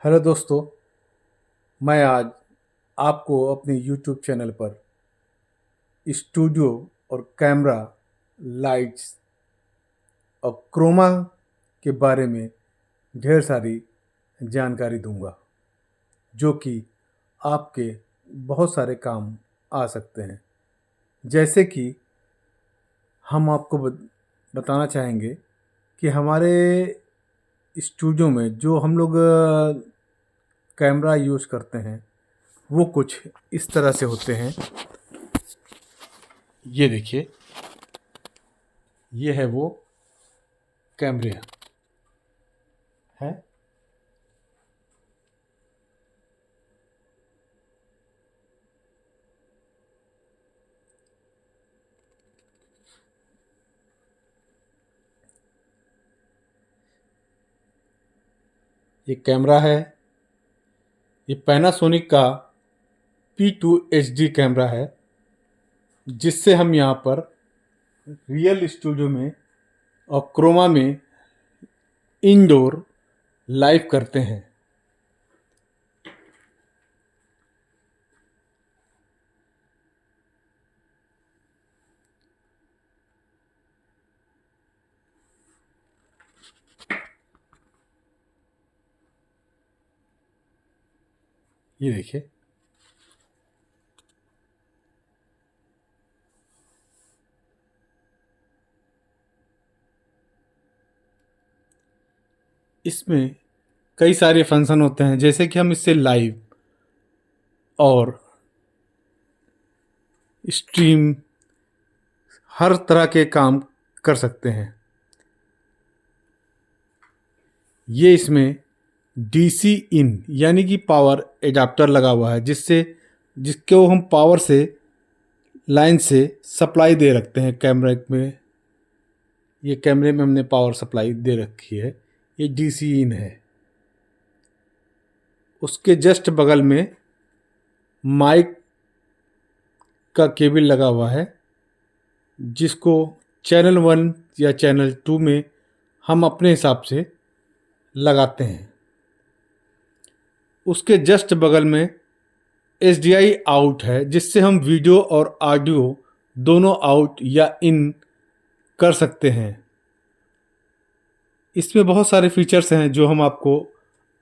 Hello दोस्तों। मैं आज आपको अपने यूट्यूब चैनल पर स्टूडियो और कैमरा, लाइट्स और क्रोमा के बारे में ढेर सारी जानकारी दूंगा, जो कि आपके बहुत सारे काम आ सकते हैं। जैसे कि हम आपको बताना चाहेंगे कि हमारे स्टूडियो में जो हम लोग कैमरा यूज़ करते हैं वो कुछ इस तरह से होते हैं। ये देखिए, ये है वो कैमरे हैं। ये कैमरा है। ये पैनासोनिक का P2HD कैमरा है, जिससे हम यहाँ पर रियल स्टूडियो में और क्रोमा में इंडोर लाइव करते हैं। ये देखिए, इसमें कई सारे फंक्शन होते हैं, जैसे कि हम इससे लाइव और स्ट्रीम हर तरह के काम कर सकते हैं। ये इसमें DC इन यानी कि पावर एडाप्टर लगा हुआ है, जिसको हम पावर से लाइन से सप्लाई दे रखते हैं कैमरे में। ये कैमरे में हमने पावर सप्लाई दे रखी है। ये DC इन है। उसके जस्ट बगल में माइक का केबल लगा हुआ है, जिसको चैनल 1 या चैनल 2 में हम अपने हिसाब से लगाते हैं। उसके जस्ट बगल में HDI आउट है, जिससे हम वीडियो और ऑडियो दोनों आउट या इन कर सकते हैं। इसमें बहुत सारे फीचर्स हैं जो हम आपको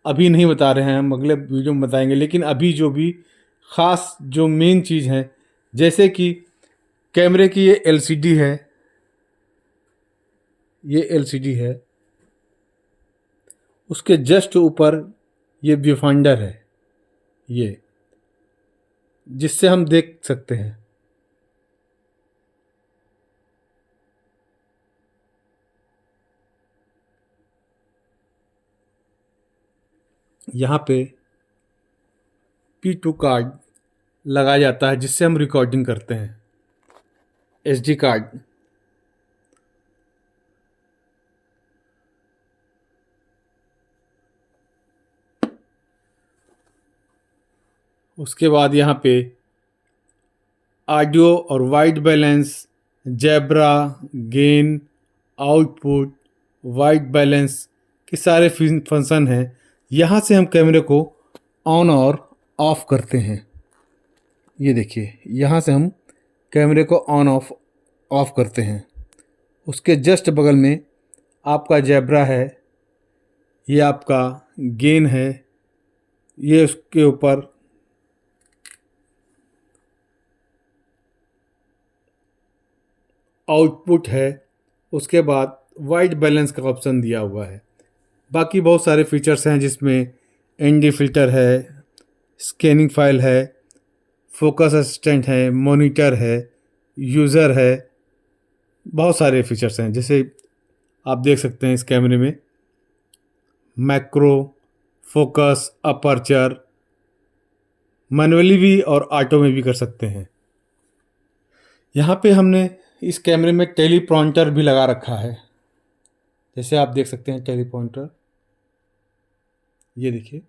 अभी नहीं बता रहे हैं, हम अगले वीडियो में बताएंगे। लेकिन अभी जो भी ख़ास जो मेन चीज़ है, जैसे कि कैमरे की ये LCD है। ये LCD है। उसके जस्ट ऊपर ये व्यू फाइंडर है, ये जिससे हम देख सकते हैं। यहाँ पे P2 कार्ड लगाया जाता है, जिससे हम रिकॉर्डिंग करते हैं। SD card. उसके बाद यहाँ पे ऑडियो और white balance, zebra, gain, output, white balance के सारे फंक्शन हैं। यहाँ से हम कैमरे को ऑन और ऑफ करते हैं। ये देखिए, यहाँ से हम कैमरे को ऑन ऑफ ऑफ करते हैं। उसके जस्ट बगल में आपका जैब्रा है। ये आपका गेन है। ये उसके ऊपर आउटपुट है। उसके बाद वाइट बैलेंस का ऑप्शन दिया हुआ है। बाकी बहुत सारे फीचर्स हैं, जिसमें ND फिल्टर है, स्कैनिंग फाइल है, फोकस असिस्टेंट है, मॉनिटर है, यूज़र है। बहुत सारे फीचर्स हैं, जैसे आप देख सकते हैं इस कैमरे में मैक्रो, फोकस, अपर्चर, मैनुअली भी और ऑटो में भी कर सकते हैं। यहाँ पे हमने इस कैमरे में टेलीप्रॉम्प्टर भी लगा रखा है, जैसे आप देख सकते हैं टेलीप्रॉम्प्टर। ये देखिए,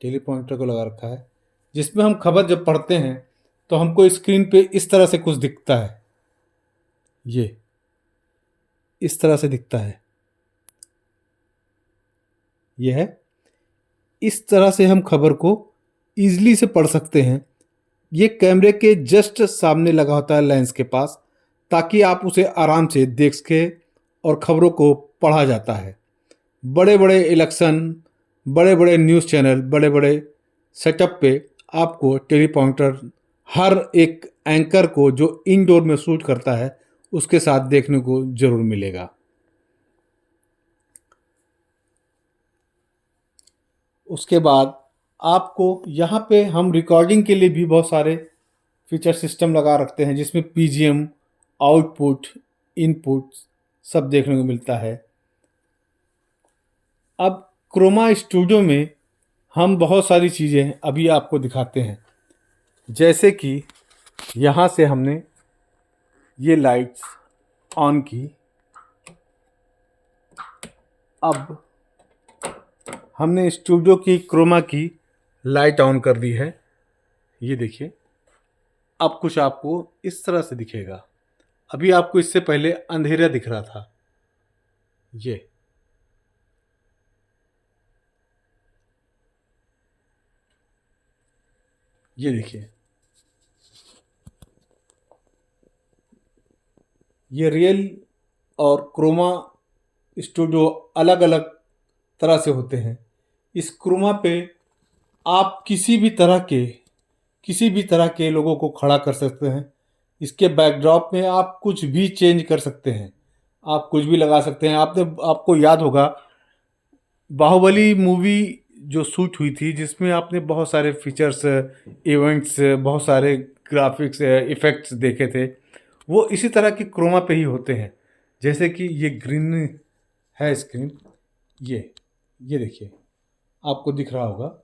टेलीप्रॉम्प्टर को लगा रखा है, जिसमें हम खबर जब पढ़ते हैं तो हमको स्क्रीन पे इस तरह से कुछ दिखता है। ये इस तरह से दिखता है। ये है इस तरह से हम खबर को ईज़िली से पढ़ सकते हैं। ये कैमरे के जस्ट सामने लगा होता है लेंस के पास, ताकि आप उसे आराम से देख सकें और खबरों को पढ़ा जाता है। बड़े-बड़े इलेक्शन, बड़े-बड़े न्यूज़ चैनल, बड़े-बड़े सेटअप पे आपको टेलीप्रॉम्प्टर हर एक एंकर को जो इनडोर में शूट करता है, उसके साथ देखने को ज़रूर मिलेगा। उसके बाद आपको यहाँ पे हम रिकॉर्डिंग के लिए भी बहुत सारे फीचर सिस्टम लगा रखते हैं, जिसमें पीजीएम, आउटपुट, इनपुट सब देखने को मिलता है। अब क्रोमा स्टूडियो में हम बहुत सारी चीज़ें अभी आपको दिखाते हैं, जैसे कि यहाँ से हमने ये लाइट्स ऑन की। अब हमने स्टूडियो की क्रोमा की लाइट ऑन कर दी है। ये देखिए, अब कुछ आपको इस तरह से दिखेगा। अभी आपको इससे पहले अंधेरा दिख रहा था। ये देखिए, ये रियल और क्रोमा स्टूडियो अलग अलग तरह से होते हैं। इस क्रोमा पे आप किसी भी तरह के लोगों को खड़ा कर सकते हैं। इसके बैकड्रॉप में आप कुछ भी चेंज कर सकते हैं, आप कुछ भी लगा सकते हैं। आपको याद होगा, बाहुबली मूवी जो शूट हुई थी, जिसमें आपने बहुत सारे फीचर्स, इवेंट्स, बहुत सारे ग्राफिक्स, इफ़ेक्ट्स देखे थे, वो इसी तरह की क्रोमा पे ही होते हैं। जैसे कि ये ग्रीन है स्क्रीन, ये देखिए, आपको दिख रहा होगा।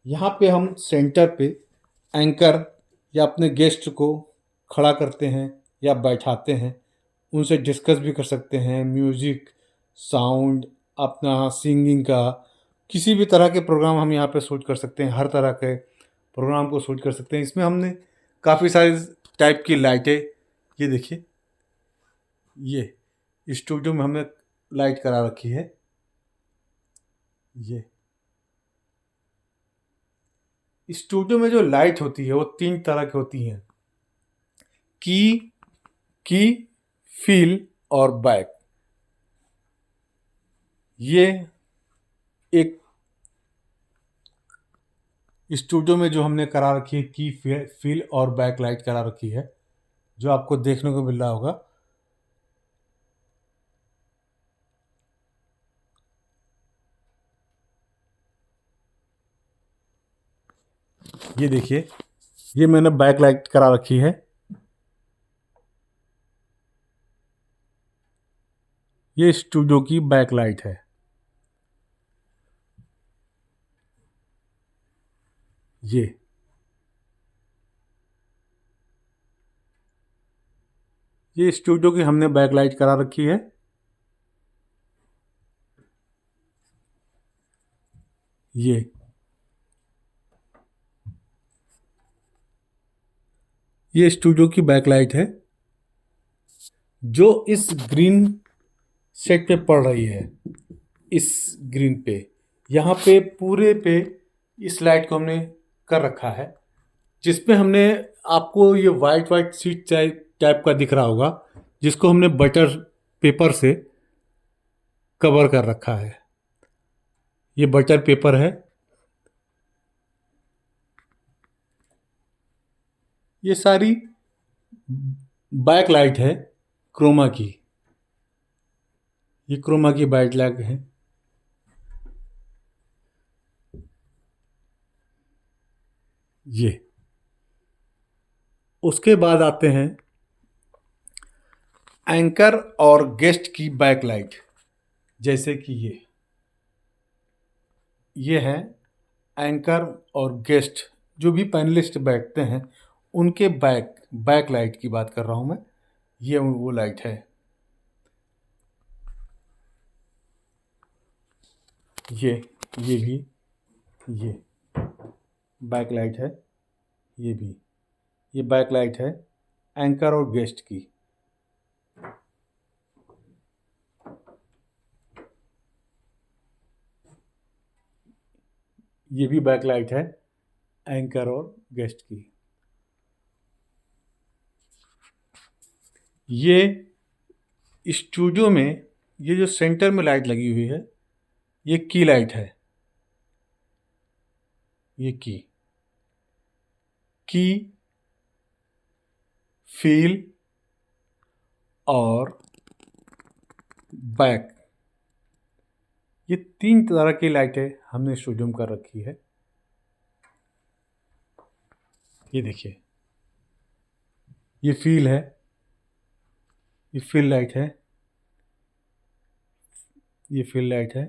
यहाँ पे हम सेंटर पे एंकर या अपने गेस्ट को खड़ा करते हैं या बैठाते हैं, उनसे डिस्कस भी कर सकते हैं। म्यूज़िक, साउंड, अपना सिंगिंग का किसी भी तरह के प्रोग्राम हम यहाँ पे शूट कर सकते हैं। हर तरह के प्रोग्राम को शूट कर सकते हैं। इसमें हमने काफ़ी सारी टाइप की लाइटें, ये देखिए, ये स्टूडियो में हमने लाइट करा रखी है। ये स्टूडियो में जो लाइट होती है वो 3 तरह की होती हैं, की की फील और बैक। ये एक स्टूडियो में जो हमने करा रखी है, की फील और बैक लाइट करा रखी है, जो आपको देखने को मिल रहा होगा। ये देखिए, ये मैंने बैक लाइट करा रखी है। ये स्टूडियो की बैक लाइट है। ये ये स्टूडियो की हमने बैक लाइट करा रखी है। ये ये स्टूडियो की बैक लाइट है, जो इस ग्रीन सेट पे पड़ रही है। इस ग्रीन पे, यहाँ पे पूरे पे इस लाइट को हमने कर रखा है, जिसपे हमने, आपको ये वाइट वाइट सीट टाइप का दिख रहा होगा, जिसको हमने बटर पेपर से कवर कर रखा है। ये बटर पेपर है। ये सारी बैक लाइट है क्रोमा की। ये क्रोमा की बैक लाइट है। ये उसके बाद आते हैं एंकर और गेस्ट की बैक लाइट। जैसे कि ये है एंकर और गेस्ट, जो भी पैनलिस्ट बैठते हैं, उनके बैक लाइट की बात कर रहा हूँ मैं। ये वो लाइट है। ये ये भी ये बैक लाइट है। ये भी ये बैक लाइट है एंकर और गेस्ट की। ये भी बैक लाइट है एंकर और गेस्ट की। ये स्टूडियो में ये जो सेंटर में लाइट लगी हुई है, ये की लाइट है। ये की फील और बैक, ये 3 तरह की लाइटें हमने स्टूडियो में कर रखी है। ये देखिए, ये फील है, ये फील लाइट है, ये फील लाइट है,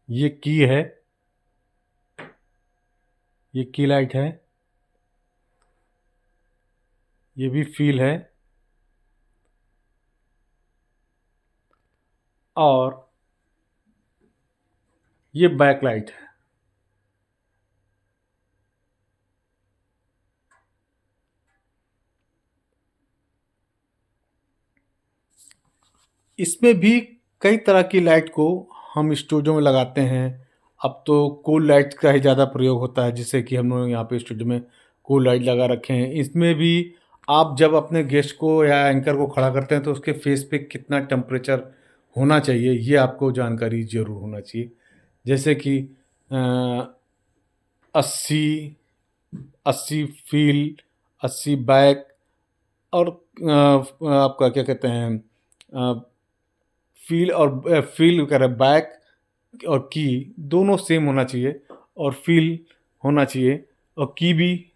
ये की है, ये की लाइट है, ये भी फील है, और ये बैक लाइट है। इसमें भी कई तरह की लाइट को हम स्टूडियो में लगाते हैं। अब तो कूल लाइट का ही ज़्यादा प्रयोग होता है, जिससे कि हम लोग यहाँ पे स्टूडियो में कूल लाइट लगा रखे हैं। इसमें भी आप जब अपने गेस्ट को या एंकर को खड़ा करते हैं तो उसके फेस पे कितना टेम्परेचर होना चाहिए, ये आपको जानकारी ज़रूर होना चाहिए। जैसे कि 80 80 फील, 80 बैक, और आपका क्या कहते हैं, फील कर बैक और की दोनों सेम होना चाहिए, और फील होना चाहिए, और की भी।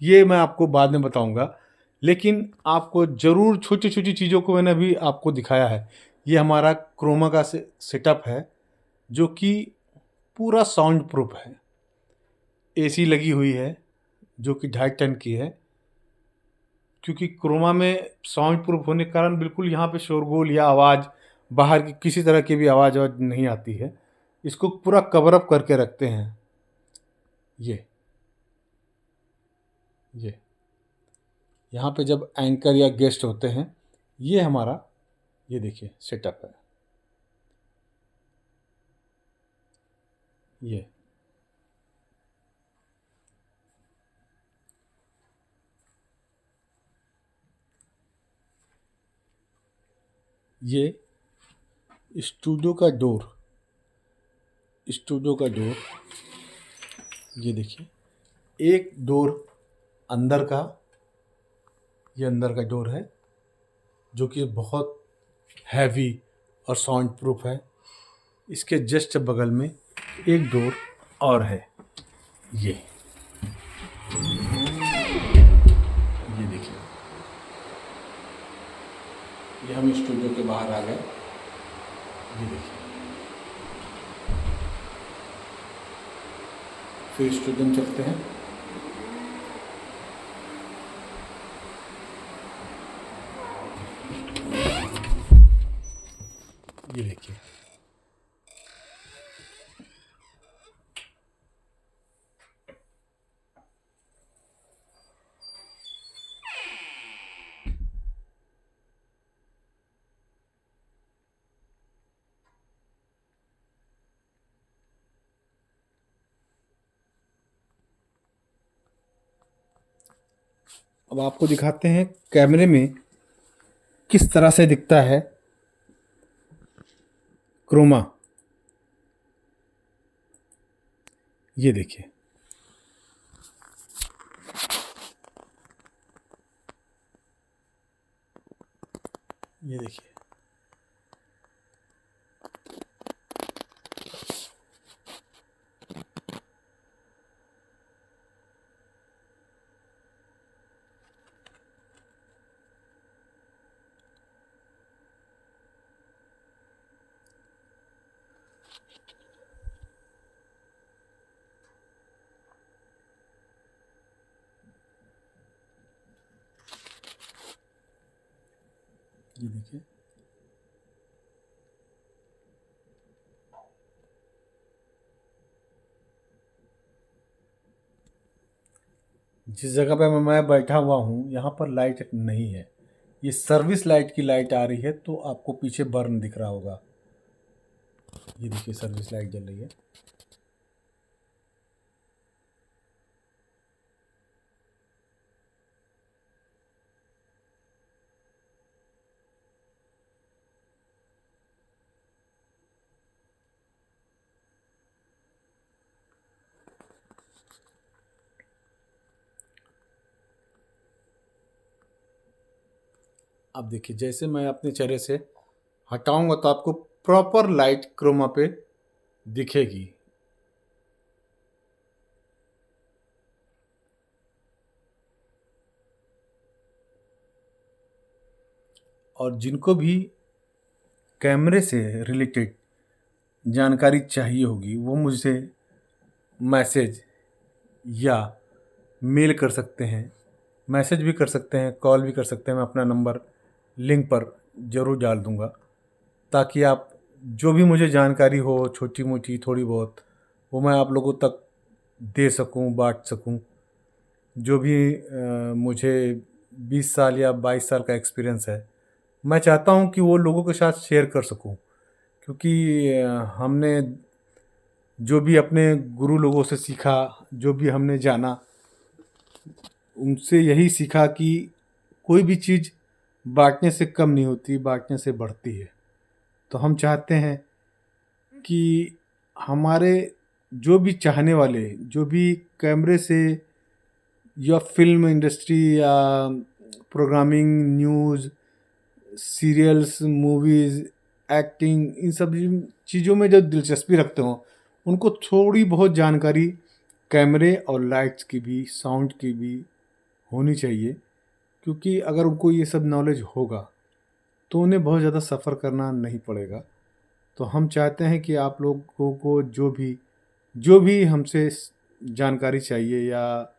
ये मैं आपको बाद में बताऊंगा, लेकिन आपको ज़रूर छोटी छोटी चीज़ों को मैंने अभी आपको दिखाया है। ये हमारा क्रोमा का सेटअप है, जो कि पूरा साउंड प्रूफ है। एसी लगी हुई है जो कि 2.5 टन की है, क्योंकि क्रोमा में साउंड प्रूफ होने के कारण बिल्कुल यहाँ पे शोरगुल या आवाज़, बाहर की किसी तरह की भी आवाज़ नहीं आती है। इसको पूरा कवर अप करके रखते हैं। ये ये यहाँ पे जब एंकर या गेस्ट होते हैं, ये हमारा, ये देखिए सेटअप है। ये ये स्टूडियो का डोर, स्टूडियो का डोर, ये देखिए, एक डोर अंदर का, ये अंदर का डोर है जो कि बहुत हैवी और साउंड प्रूफ है। इसके जस्ट बगल में एक डोर और है। ये देखिए, ये हम स्टूडियो के बाहर आ गए। ये देखिए, फिर स्टूडियो में चलते हैं। ये देखिए, अब आपको दिखाते हैं कैमरे में किस तरह से दिखता है क्रोमा। ये देखिए, ये देखिए, ये देखिए, जिस जगह पे मैं बैठा हुआ हूँ यहाँ पर लाइट नहीं है, ये सर्विस लाइट की लाइट आ रही है, तो आपको पीछे बर्न दिख रहा होगा। ये देखिए सर्विस लाइट जल रही है। अब देखिए जैसे मैं अपने चेहरे से हटाऊंगा तो आपको प्रॉपर लाइट क्रोमा पे दिखेगी। और जिनको भी कैमरे से रिलेटेड जानकारी चाहिए होगी वो मुझसे मैसेज या मेल कर सकते हैं। मैसेज भी कर सकते हैं, कॉल भी कर सकते हैं। मैं अपना नंबर लिंक पर ज़रूर डाल दूंगा, ताकि आप जो भी मुझे जानकारी हो छोटी मोटी थोड़ी बहुत, वो मैं आप लोगों तक दे सकूं, बांट सकूं। जो भी मुझे 20 साल या 22 साल का एक्सपीरियंस है, मैं चाहता हूं कि वो लोगों के साथ शेयर कर सकूं। क्योंकि हमने जो भी अपने गुरु लोगों से सीखा, जो भी हमने जाना, उनसे यही सीखा कि कोई भी चीज़ बांटने से कम नहीं होती, बांटने से बढ़ती है। तो हम चाहते हैं कि हमारे जो भी चाहने वाले, जो भी कैमरे से या फिल्म इंडस्ट्री या programming, news, serials, movies, acting, इन सब चीज़ों में जो दिलचस्पी रखते हो, उनको थोड़ी बहुत जानकारी कैमरे और लाइट्स की भी, साउंड की भी होनी चाहिए। क्योंकि अगर उनको ये सब नॉलेज होगा तो उन्हें बहुत ज़्यादा सफ़र करना नहीं पड़ेगा। तो हम चाहते हैं कि आप लोगों को जो भी हमसे जानकारी चाहिए या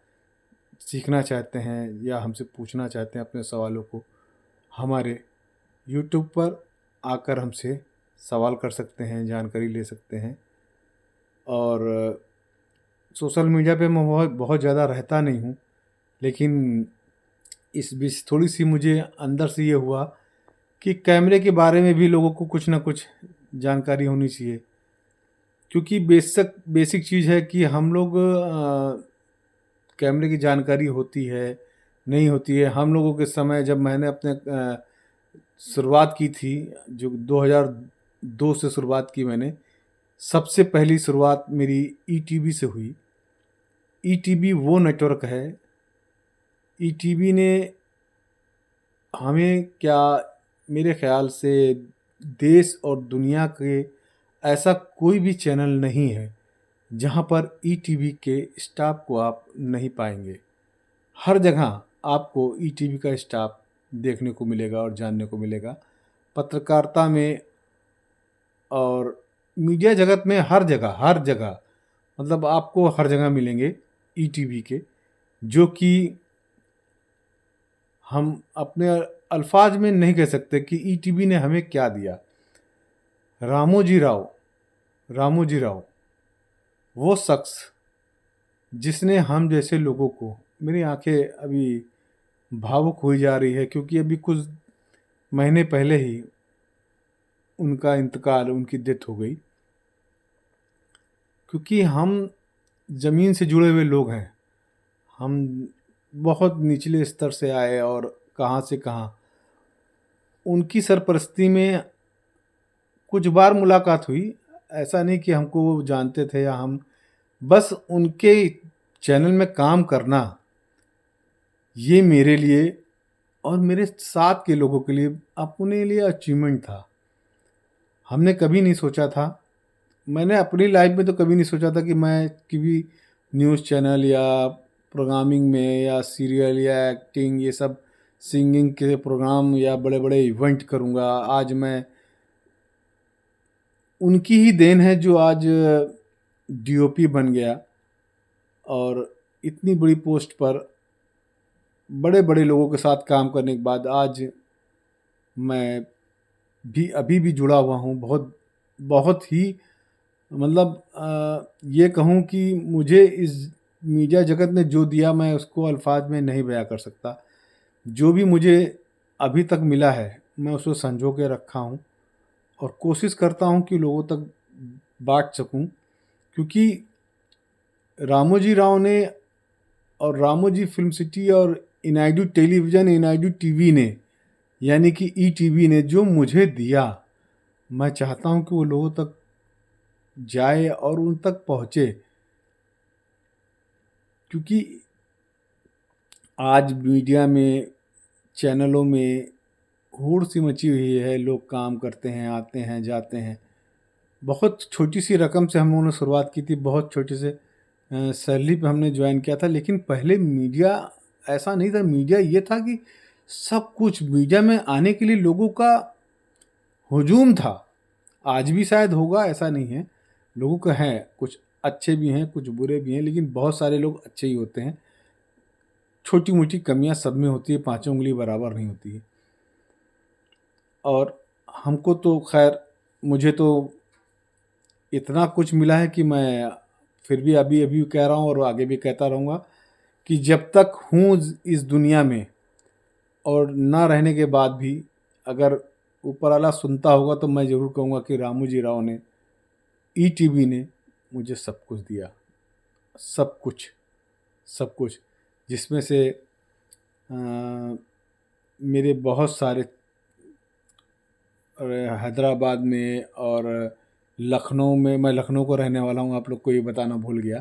सीखना चाहते हैं या हमसे पूछना चाहते हैं अपने सवालों को, हमारे यूट्यूब पर आकर हमसे सवाल कर सकते हैं, जानकारी ले सकते हैं। और सोशल मीडिया पे मैं बहुत बहुत ज़्यादा रहता नहीं हूँ, लेकिन इस बीच थोड़ी सी मुझे अंदर से ये हुआ कि कैमरे के बारे में भी लोगों को कुछ ना कुछ जानकारी होनी चाहिए। क्योंकि बेसिक चीज़ है कि हम लोग कैमरे की जानकारी होती है, नहीं होती है। हम लोगों के समय जब मैंने अपने शुरुआत की थी, जो 2002 से शुरुआत की मैंने, सबसे पहली शुरुआत मेरी ईटीवी से हुई। ईटीवी वो नेटवर्क है, ईटीवी ने हमें क्या, मेरे ख्याल से देश और दुनिया के ऐसा कोई भी चैनल नहीं है जहाँ पर ईटीवी के स्टाफ को आप नहीं पाएंगे। हर जगह आपको ईटीवी का स्टाफ देखने को मिलेगा और जानने को मिलेगा। पत्रकारिता में और मीडिया जगत में हर जगह मतलब आपको हर जगह मिलेंगे ईटीवी के, जो कि हम अपने अल्फाज में नहीं कह सकते कि ईटीवी ने हमें क्या दिया। रामोजी राव रामोजी राव वो शख्स जिसने हम जैसे लोगों को, मेरी आंखें अभी भावुक हुई जा रही है क्योंकि अभी कुछ महीने पहले ही उनका इंतकाल, उनकी डेथ हो गई। क्योंकि हम ज़मीन से जुड़े हुए लोग हैं, हम बहुत निचले स्तर से आए और कहाँ से कहाँ। उनकी सरपरस्ती में कुछ बार मुलाकात हुई, ऐसा नहीं कि हमको वो जानते थे या हम, बस उनके चैनल में काम करना ये मेरे लिए और मेरे साथ के लोगों के लिए अपने लिए अचीवमेंट था। हमने कभी नहीं सोचा था, मैंने अपनी लाइफ में तो कभी नहीं सोचा था कि मैं किसी न्यूज़ चैनल या प्रोग्रामिंग में या सीरियल या एक्टिंग, ये सब सिंगिंग के प्रोग्राम या बड़े बड़े इवेंट करूँगा। आज मैं उनकी ही देन है जो आज डीओपी बन गया और इतनी बड़ी पोस्ट पर बड़े बड़े लोगों के साथ काम करने के बाद आज मैं भी अभी भी जुड़ा हुआ हूँ। बहुत बहुत ही मतलब ये कहूँ कि मुझे इस मीडिया जगत ने जो दिया मैं उसको अल्फाज में नहीं बयां कर सकता। जो भी मुझे अभी तक मिला है मैं उसको संजो के रखा हूँ और कोशिश करता हूँ कि लोगों तक बांट सकूँ, क्योंकि रामोजी राव ने और रामोजी फिल्म सिटी और इनायडू टेलीविज़न, इनायडू टीवी ने, यानी कि ईटीवी ने जो मुझे दिया, मैं चाहता हूँ कि वो लोगों तक जाए और उन तक पहुँचे। क्योंकि आज मीडिया में, चैनलों में होड़ सी मची हुई है, लोग काम करते हैं, आते हैं, जाते हैं। बहुत छोटी सी रकम से हम लोगों ने शुरुआत की थी, बहुत छोटे से सैलरी पे हमने ज्वाइन किया था। लेकिन पहले मीडिया ऐसा नहीं था। मीडिया ये था कि सब कुछ, मीडिया में आने के लिए लोगों का हुजूम था। आज भी शायद होगा, ऐसा नहीं है। लोगों का है, कुछ अच्छे भी हैं, कुछ बुरे भी हैं, लेकिन बहुत सारे लोग अच्छे ही होते हैं। छोटी मोटी कमियां सब में होती है, पांचों उंगली बराबर नहीं होती है। और हमको तो खैर, मुझे तो इतना कुछ मिला है कि मैं फिर भी अभी अभी कह रहा हूँ और आगे भी कहता रहूँगा कि जब तक हूँ इस दुनिया में, और ना रहने के बाद भी अगर ऊपर वाला सुनता होगा, तो मैं ज़रूर कहूँगा कि रामोजी राव ने, ईटीवी ने मुझे सब कुछ दिया। सब कुछ, सब कुछ, जिसमें से मेरे बहुत सारे हैदराबाद में और लखनऊ में, मैं लखनऊ का रहने वाला हूँ, आप लोग को ये बताना भूल गया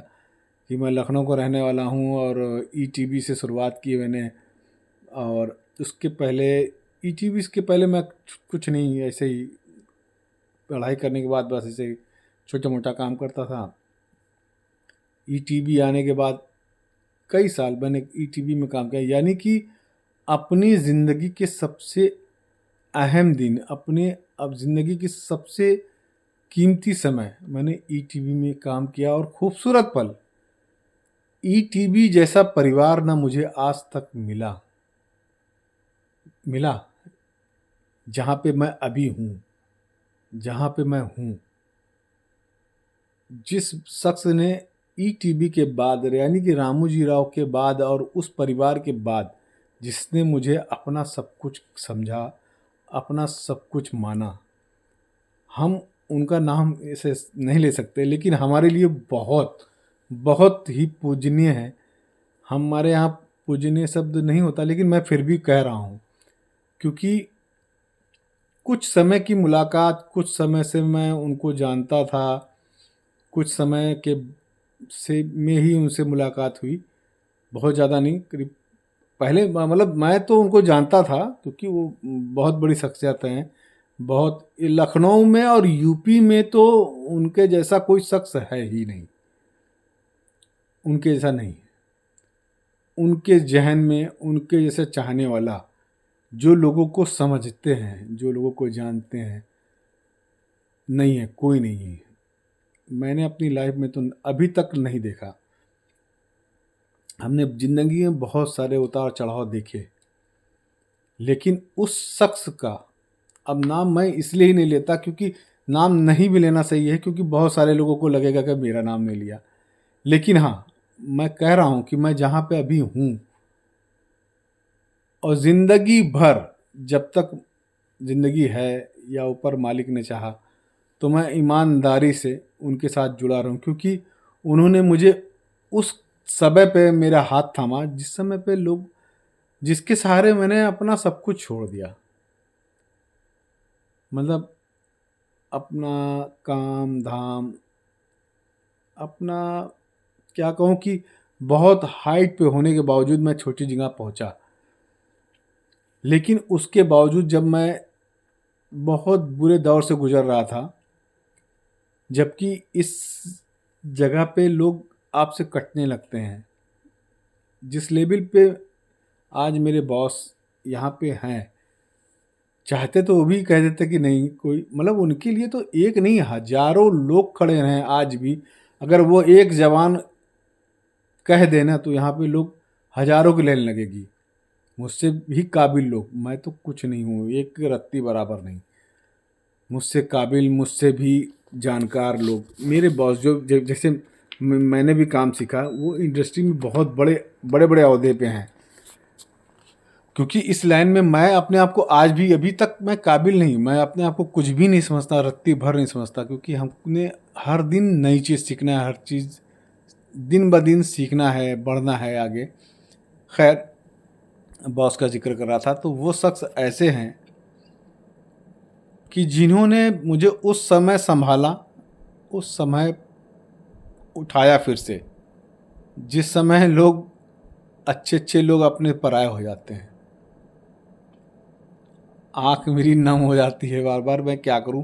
कि मैं लखनऊ का रहने वाला हूँ। और ईटीवी से शुरुआत की मैंने, और उसके पहले, ईटीवी के पहले मैं कुछ नहीं, ऐसे ही पढ़ाई करने के बाद बस ऐसे ही छोटा मोटा काम करता था। ईटीवी आने के बाद कई साल मैंने ईटीवी में काम किया, यानी कि अपनी ज़िंदगी के सबसे अहम दिन, अपने अब ज़िंदगी की सबसे कीमती समय मैंने ईटीवी में काम किया। और खूबसूरत पल, ईटीवी जैसा परिवार ना मुझे आज तक मिला जहाँ पे मैं अभी हूँ, जहाँ पे मैं हूँ। जिस शख्स ने ईटीवी के बाद, यानी कि रामोजी राव के बाद और उस परिवार के बाद, जिसने मुझे अपना सब कुछ समझा, अपना सब कुछ माना, हम उनका नाम ऐसे नहीं ले सकते, लेकिन हमारे लिए बहुत बहुत ही पूजनीय है। हमारे यहाँ पूजनीय शब्द नहीं होता, लेकिन मैं फिर भी कह रहा हूँ, क्योंकि कुछ समय की मुलाकात, कुछ समय से मैं उनको जानता था, कुछ समय के से में ही उनसे मुलाकात हुई, बहुत ज़्यादा नहीं, करीब पहले मतलब मैं तो उनको जानता था, क्योंकि वो बहुत बड़ी शख्सियत हैं। बहुत लखनऊ में और यूपी में तो उनके जैसा कोई शख्स है ही नहीं, उनके जैसा नहीं। उनके जहन में उनके जैसे चाहने वाला, जो लोगों को समझते हैं, जो लोगों को जानते हैं, नहीं है, कोई नहीं है। मैंने अपनी लाइफ में तो अभी तक नहीं देखा। हमने ज़िंदगी में बहुत सारे उतार चढ़ाव देखे, लेकिन उस शख्स का अब नाम मैं इसलिए ही नहीं लेता, क्योंकि नाम नहीं भी लेना सही है, क्योंकि बहुत सारे लोगों को लगेगा कि मेरा नाम नहीं लिया। लेकिन हाँ, मैं कह रहा हूँ कि मैं जहाँ पे अभी हूँ, और ज़िंदगी भर जब तक ज़िंदगी है या ऊपर मालिक ने चाहा, तो मैं ईमानदारी से उनके साथ जुड़ा रहूं, क्योंकि उन्होंने मुझे उस समय पे मेरा हाथ थामा, जिस समय पे लोग, जिसके सहारे मैंने अपना सब कुछ छोड़ दिया। मतलब अपना काम धाम, अपना, क्या कहूँ कि बहुत हाइट पे होने के बावजूद मैं छोटी जगह पहुंचा। लेकिन उसके बावजूद जब मैं बहुत बुरे दौर से गुजर रहा था, जबकि इस जगह पे लोग आपसे कटने लगते हैं, जिस लेवल पे आज मेरे बॉस यहाँ पे हैं, चाहते तो वो भी कह देते कि नहीं कोई, मतलब उनके लिए तो एक नहीं, हजारों लोग खड़े हैं आज भी। अगर वो एक जवान कह देना, तो यहाँ पे लोग हजारों की लाइन लगेगी। मुझसे भी काबिल लोग, मैं तो कुछ नहीं हूँ, एक रत्ती बराबर नहीं। मुझसे काबिल, मुझसे भी जानकार लोग, मेरे बॉस जो जैसे मैंने भी काम सीखा, वो इंडस्ट्री में बहुत बड़े बड़े बड़े ओहदे पे हैं। क्योंकि इस लाइन में मैं अपने आप को आज भी अभी तक मैं काबिल नहीं, मैं अपने आप को कुछ भी नहीं समझता, रत्ती भर नहीं समझता, क्योंकि हमने हर दिन नई चीज़ सीखना है, हर चीज़ दिन ब दिन सीखना है, बढ़ना है आगे। खैर, बॉस का जिक्र कर रहा था, तो वो शख्स ऐसे हैं कि जिन्होंने मुझे उस समय संभाला, उस समय उठाया फिर से, जिस समय लोग अच्छे अच्छे लोग अपने पराये हो जाते हैं। आँख मेरी नम हो जाती है बार बार, मैं क्या करूं,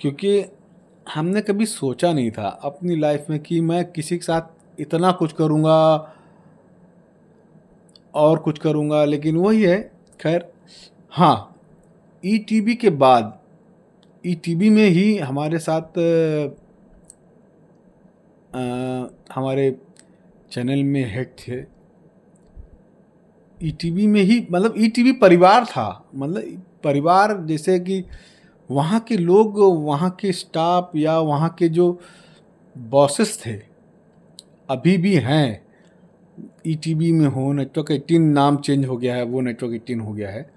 क्योंकि हमने कभी सोचा नहीं था अपनी लाइफ में कि मैं किसी के साथ इतना कुछ करूंगा और कुछ करूंगा, लेकिन वही है। खैर, हाँ, ईटीवी के बाद, ईटीवी में ही हमारे साथ हमारे चैनल में हेड थे, ईटीवी में ही, मतलब ईटीवी परिवार था, मतलब परिवार, जैसे कि वहाँ के लोग, वहाँ के स्टाफ या वहाँ के जो बॉसेस थे अभी भी हैं। ईटीवी में हो, नेटवर्क 18 नाम चेंज हो गया है, वो नेटवर्क 18 हो गया है।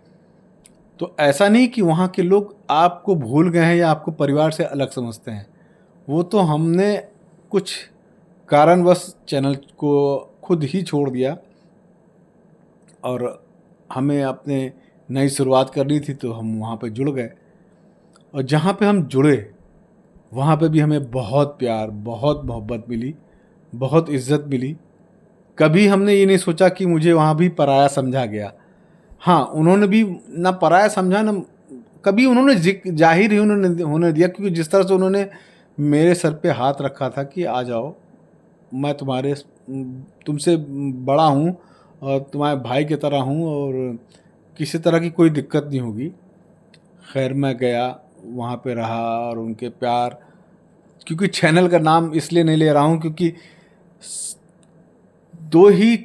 तो ऐसा नहीं कि वहाँ के लोग आपको भूल गए हैं या आपको परिवार से अलग समझते हैं। वो तो हमने कुछ कारणवश चैनल को खुद ही छोड़ दिया और हमें अपने नई शुरुआत करनी थी, तो हम वहाँ पे जुड़ गए। और जहाँ पे हम जुड़े वहाँ पे भी हमें बहुत प्यार, बहुत मोहब्बत मिली, बहुत इज़्ज़त मिली। कभी हमने ये नहीं सोचा कि मुझे वहाँ भी पराया समझा गया। हाँ, उन्होंने भी ना पराया समझा, ना कभी उन्होंने जाहिर ही उन्होंने होने दिया, क्योंकि जिस तरह से उन्होंने मेरे सर पे हाथ रखा था कि आ जाओ, मैं तुमसे बड़ा हूँ और तुम्हारे भाई की तरह हूँ और किसी तरह की कोई दिक्कत नहीं होगी। खैर, मैं गया, वहाँ पे रहा और उनके प्यार, क्योंकि चैनल का नाम इसलिए नहीं ले रहा हूँ क्योंकि दो ही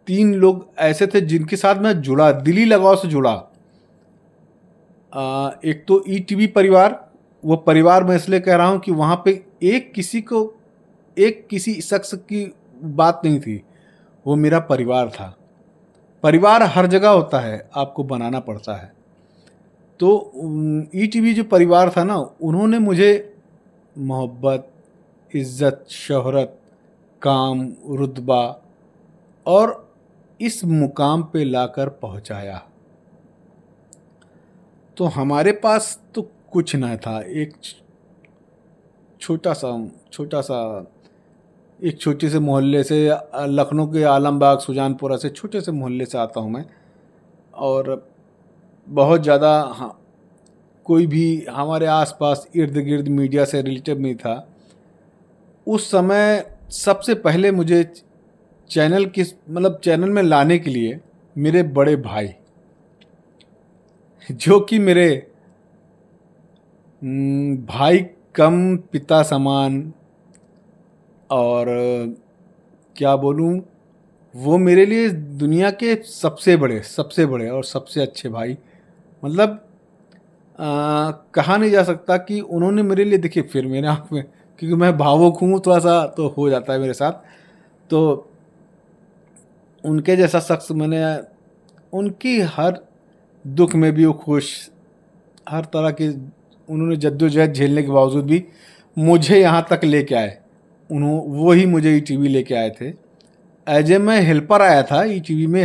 तीन लोग ऐसे थे जिनके साथ मैं जुड़ा, दिली लगाव से जुड़ा। एक तो ईटीवी परिवार, वो परिवार मैं इसलिए कह रहा हूँ कि वहाँ पे एक किसी शख्स की बात नहीं थी, वो मेरा परिवार था। परिवार हर जगह होता है, आपको बनाना पड़ता है। तो ईटीवी जो परिवार था ना, उन्होंने मुझे मोहब्बत, इज़्ज़त, शोहरत, काम, रुतबा और इस मुकाम पे लाकर पहुंचाया। तो हमारे पास तो कुछ ना था, एक छोटा सा एक छोटे से मोहल्ले से, लखनऊ के आलमबाग, सुजानपुरा से छोटे से मोहल्ले से आता हूँ मैं। और बहुत ज़्यादा, हाँ, कोई भी हमारे आसपास इर्द गिर्द मीडिया से रिलेटिव नहीं था। उस समय सबसे पहले मुझे चैनल में लाने के लिए मेरे बड़े भाई, जो कि मेरे भाई कम पिता समान, और क्या बोलूँ, वो मेरे लिए दुनिया के सबसे बड़े और सबसे अच्छे भाई, मतलब कहा नहीं जा सकता कि उन्होंने मेरे लिए, देखिए फिर मेरे आँख में, क्योंकि मैं भावुक हूँ थोड़ा सा, तो हो जाता है मेरे साथ, तो उनके जैसा शख्स मैंने, उनकी हर दुख में भी वो खुश, हर तरह की उन्होंने जद्दोजहद झेलने के बावजूद भी मुझे यहाँ तक लेके आए। वो ही मुझे ईटीवी लेके आए थे। एज ए मैं हेल्पर आया था ईटीवी में,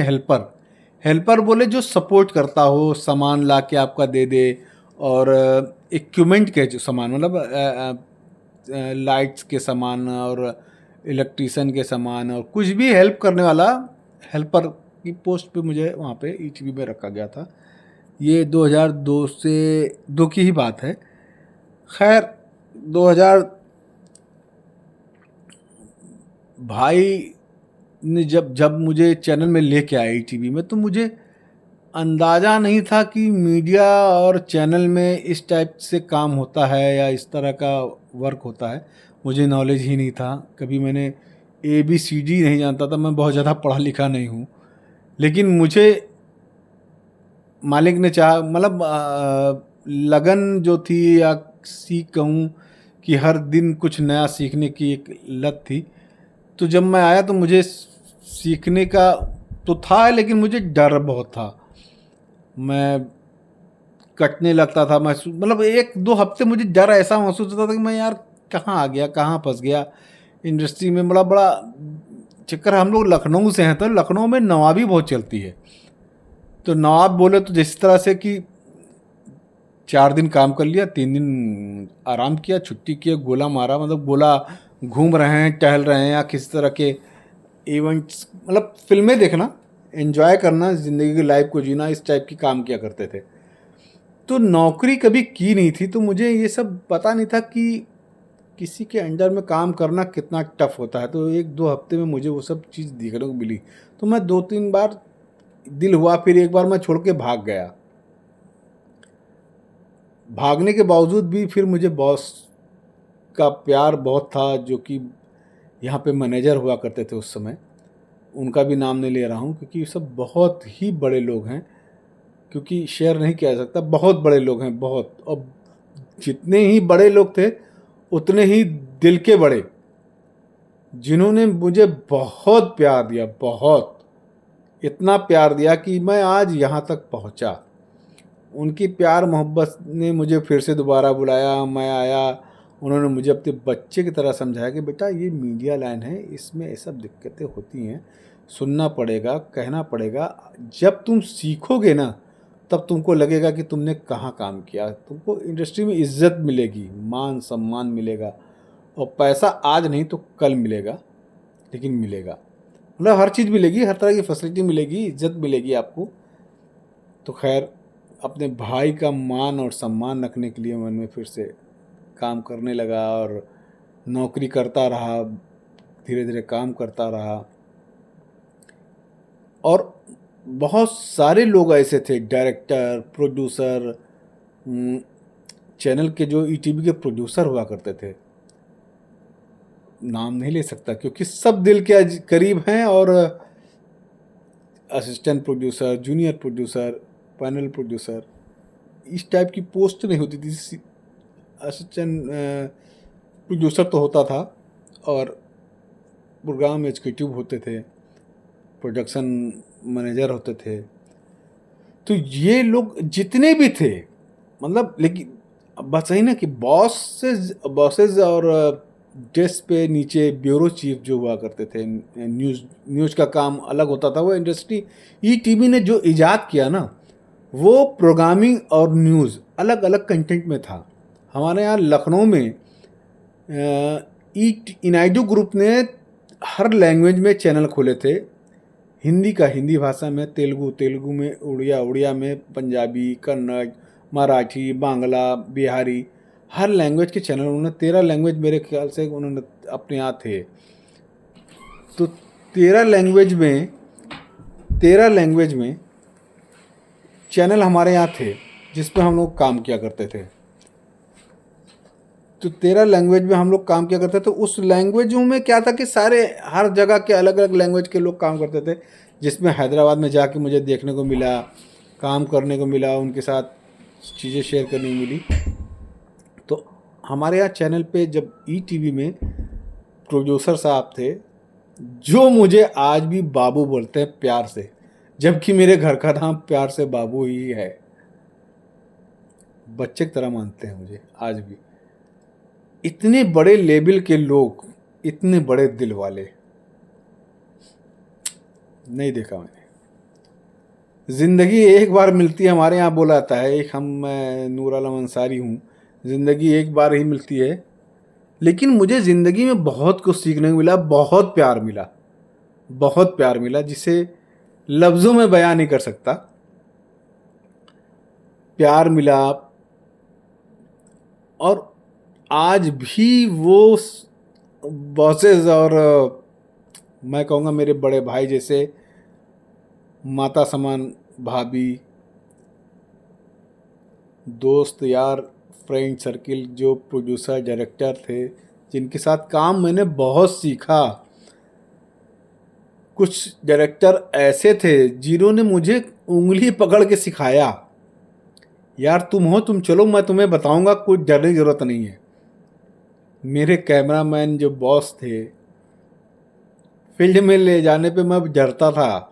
हेल्पर बोले जो सपोर्ट करता हो, सामान ला के आपका दे दे, और इक्विपमेंट के जो सामान, मतलब लाइट्स के सामान और इलेक्ट्रीशियन के सामान और कुछ भी हेल्प करने वाला, हेल्पर की पोस्ट पे मुझे वहाँ पे ईटीवी में रखा गया था। ये 2002 की ही बात है। खैर, 2000 भाई ने जब मुझे चैनल में लेके आया ईटीवी में, तो मुझे अंदाज़ा नहीं था कि मीडिया और चैनल में इस टाइप से काम होता है या इस तरह का वर्क होता है। मुझे नॉलेज ही नहीं था, कभी मैंने ABCD नहीं जानता था, मैं बहुत ज़्यादा पढ़ा लिखा नहीं हूँ। लेकिन मुझे मालिक ने चाहा, मतलब लगन जो थी, या सीख कहूँ कि हर दिन कुछ नया सीखने की एक लत थी। तो जब मैं आया तो मुझे सीखने का तो था, लेकिन मुझे डर बहुत था। मैं कटने लगता था महसूस, मतलब 1-2 हफ्ते मुझे डर ऐसा महसूस होता था कि मैं यार कहाँ आ गया, कहाँ फंस गया इंडस्ट्री में। बड़ा बड़ा चक्कर। हम लोग लखनऊ से हैं, तो लखनऊ में नवाबी बहुत चलती है। तो नवाब बोले तो जिस तरह से कि 4 दिन काम कर लिया, 3 दिन आराम किया, छुट्टी किया, गोला मारा, मतलब गोला घूम रहे हैं, टहल रहे हैं, या किसी तरह के इवेंट्स, मतलब फिल्में देखना, एंजॉय करना, ज़िंदगी की लाइफ को जीना, इस टाइप की काम किया करते थे। तो नौकरी कभी की नहीं थी, तो मुझे ये सब पता नहीं था कि किसी के अंडर में काम करना कितना टफ होता है। तो 1-2 हफ्ते में मुझे वो सब चीज़ देखने को मिली। तो मैं 2-3 बार दिल हुआ, फिर एक बार मैं छोड़ के भाग गया। भागने के बावजूद भी फिर मुझे बॉस का प्यार बहुत था, जो कि यहाँ पे मैनेजर हुआ करते थे उस समय। उनका भी नाम नहीं ले रहा हूँ, क्योंकि सब बहुत ही बड़े लोग हैं, क्योंकि शेयर नहीं किया जा सकता, बहुत बड़े लोग हैं, बहुत। और जितने ही बड़े लोग थे उतने ही दिल के बड़े, जिन्होंने मुझे बहुत प्यार दिया, बहुत, इतना प्यार दिया कि मैं आज यहाँ तक पहुँचा। उनकी प्यार मोहब्बत ने मुझे फिर से दोबारा बुलाया, मैं आया। उन्होंने मुझे अपने बच्चे की तरह समझाया कि बेटा ये मीडिया लाइन है, इसमें ये सब दिक्कतें होती हैं, सुनना पड़ेगा, कहना पड़ेगा। जब तुम सीखोगे ना, तब तुमको लगेगा कि तुमने कहाँ काम किया। तुमको इंडस्ट्री में इज्जत मिलेगी, मान सम्मान मिलेगा, और पैसा आज नहीं तो कल मिलेगा, लेकिन मिलेगा। मतलब हर चीज़ मिलेगी, हर तरह की फैसिलिटी मिलेगी, इज्जत मिलेगी आपको। तो खैर, अपने भाई का मान और सम्मान रखने के लिए मन में फिर से काम करने लगा, और नौकरी करता रहा, धीरे धीरे काम करता रहा। और बहुत सारे लोग ऐसे थे, डायरेक्टर, प्रोड्यूसर, चैनल के जो ईटीवी के प्रोड्यूसर हुआ करते थे, नाम नहीं ले सकता क्योंकि सब दिल के करीब हैं। और assistant producer, junior producer, panel producer, इस टाइप की पोस्ट नहीं होती थी। असिस्टेंट प्रोड्यूसर तो होता था, और प्रोग्राम एग्जीक्यूटिव होते थे, प्रोडक्शन मैनेजर होते थे। तो ये लोग जितने भी थे, मतलब, लेकिन बस यही ना कि बॉसेज और डेस्क पे नीचे ब्यूरो चीफ जो हुआ करते थे, न्यूज़ का काम अलग होता था। वो इंडस्ट्री, ई टीवी ने जो इजाद किया ना, वो प्रोग्रामिंग और न्यूज़ अलग अलग कंटेंट में था। हमारे यहाँ लखनऊ में इनाइडू ग्रुप ने हर लैंग्वेज में चैनल खोले थे। हिंदी का हिंदी भाषा में, तेलुगु में, उड़िया में, पंजाबी, कन्नड़, मराठी, बांग्ला, बिहारी, हर लैंग्वेज के चैनल उन्होंने 13 लैंग्वेज मेरे ख्याल से उन्होंने अपने यहाँ थे। तो 13 लैंग्वेज में चैनल हमारे यहाँ थे, जिस पे हम लोग काम किया करते थे। तो 13 लैंग्वेज में हम लोग काम किया करते थे। उस लैंग्वेजों में क्या था कि सारे, हर जगह के अलग अलग लैंग्वेज के लोग काम करते थे, जिसमें हैदराबाद में जाके मुझे देखने को मिला, काम करने को मिला, उनके साथ चीज़ें शेयर करने को मिली। तो हमारे यहाँ चैनल पे जब ई टीवी में प्रोड्यूसर साहब थे, जो मुझे आज भी बाबू बोलते हैं प्यार से, जबकि मेरे घर का नाम प्यार से बाबू ही है। बच्चे की तरह मानते हैं मुझे आज भी। इतने बड़े लेवल के लोग, इतने बड़े दिल वाले नहीं देखा मैंने। ज़िंदगी एक बार मिलती है, हमारे यहाँ बोला जाता है। मैं नूर आलम अंसारी हूँ। ज़िंदगी एक बार ही मिलती है, लेकिन मुझे ज़िंदगी में बहुत कुछ सीखने को मिला, बहुत प्यार मिला, बहुत प्यार मिला, जिसे लफ्ज़ों में बयां नहीं कर सकता। प्यार मिला, और आज भी वो बॉसेस और मैं कहूँगा मेरे बड़े भाई जैसे, माता समान भाभी, दोस्त यार, फ्रेंड सर्किल, जो प्रोड्यूसर डायरेक्टर थे, जिनके साथ काम मैंने बहुत सीखा। कुछ डायरेक्टर ऐसे थे जिन्होंने मुझे उंगली पकड़ के सिखाया, यार तुम हो, तुम चलो, मैं तुम्हें बताऊंगा, कुछ डरने की ज़रूरत नहीं है। मेरे कैमरामैन जो बॉस थे, फील्ड में ले जाने पे मैं डरता था,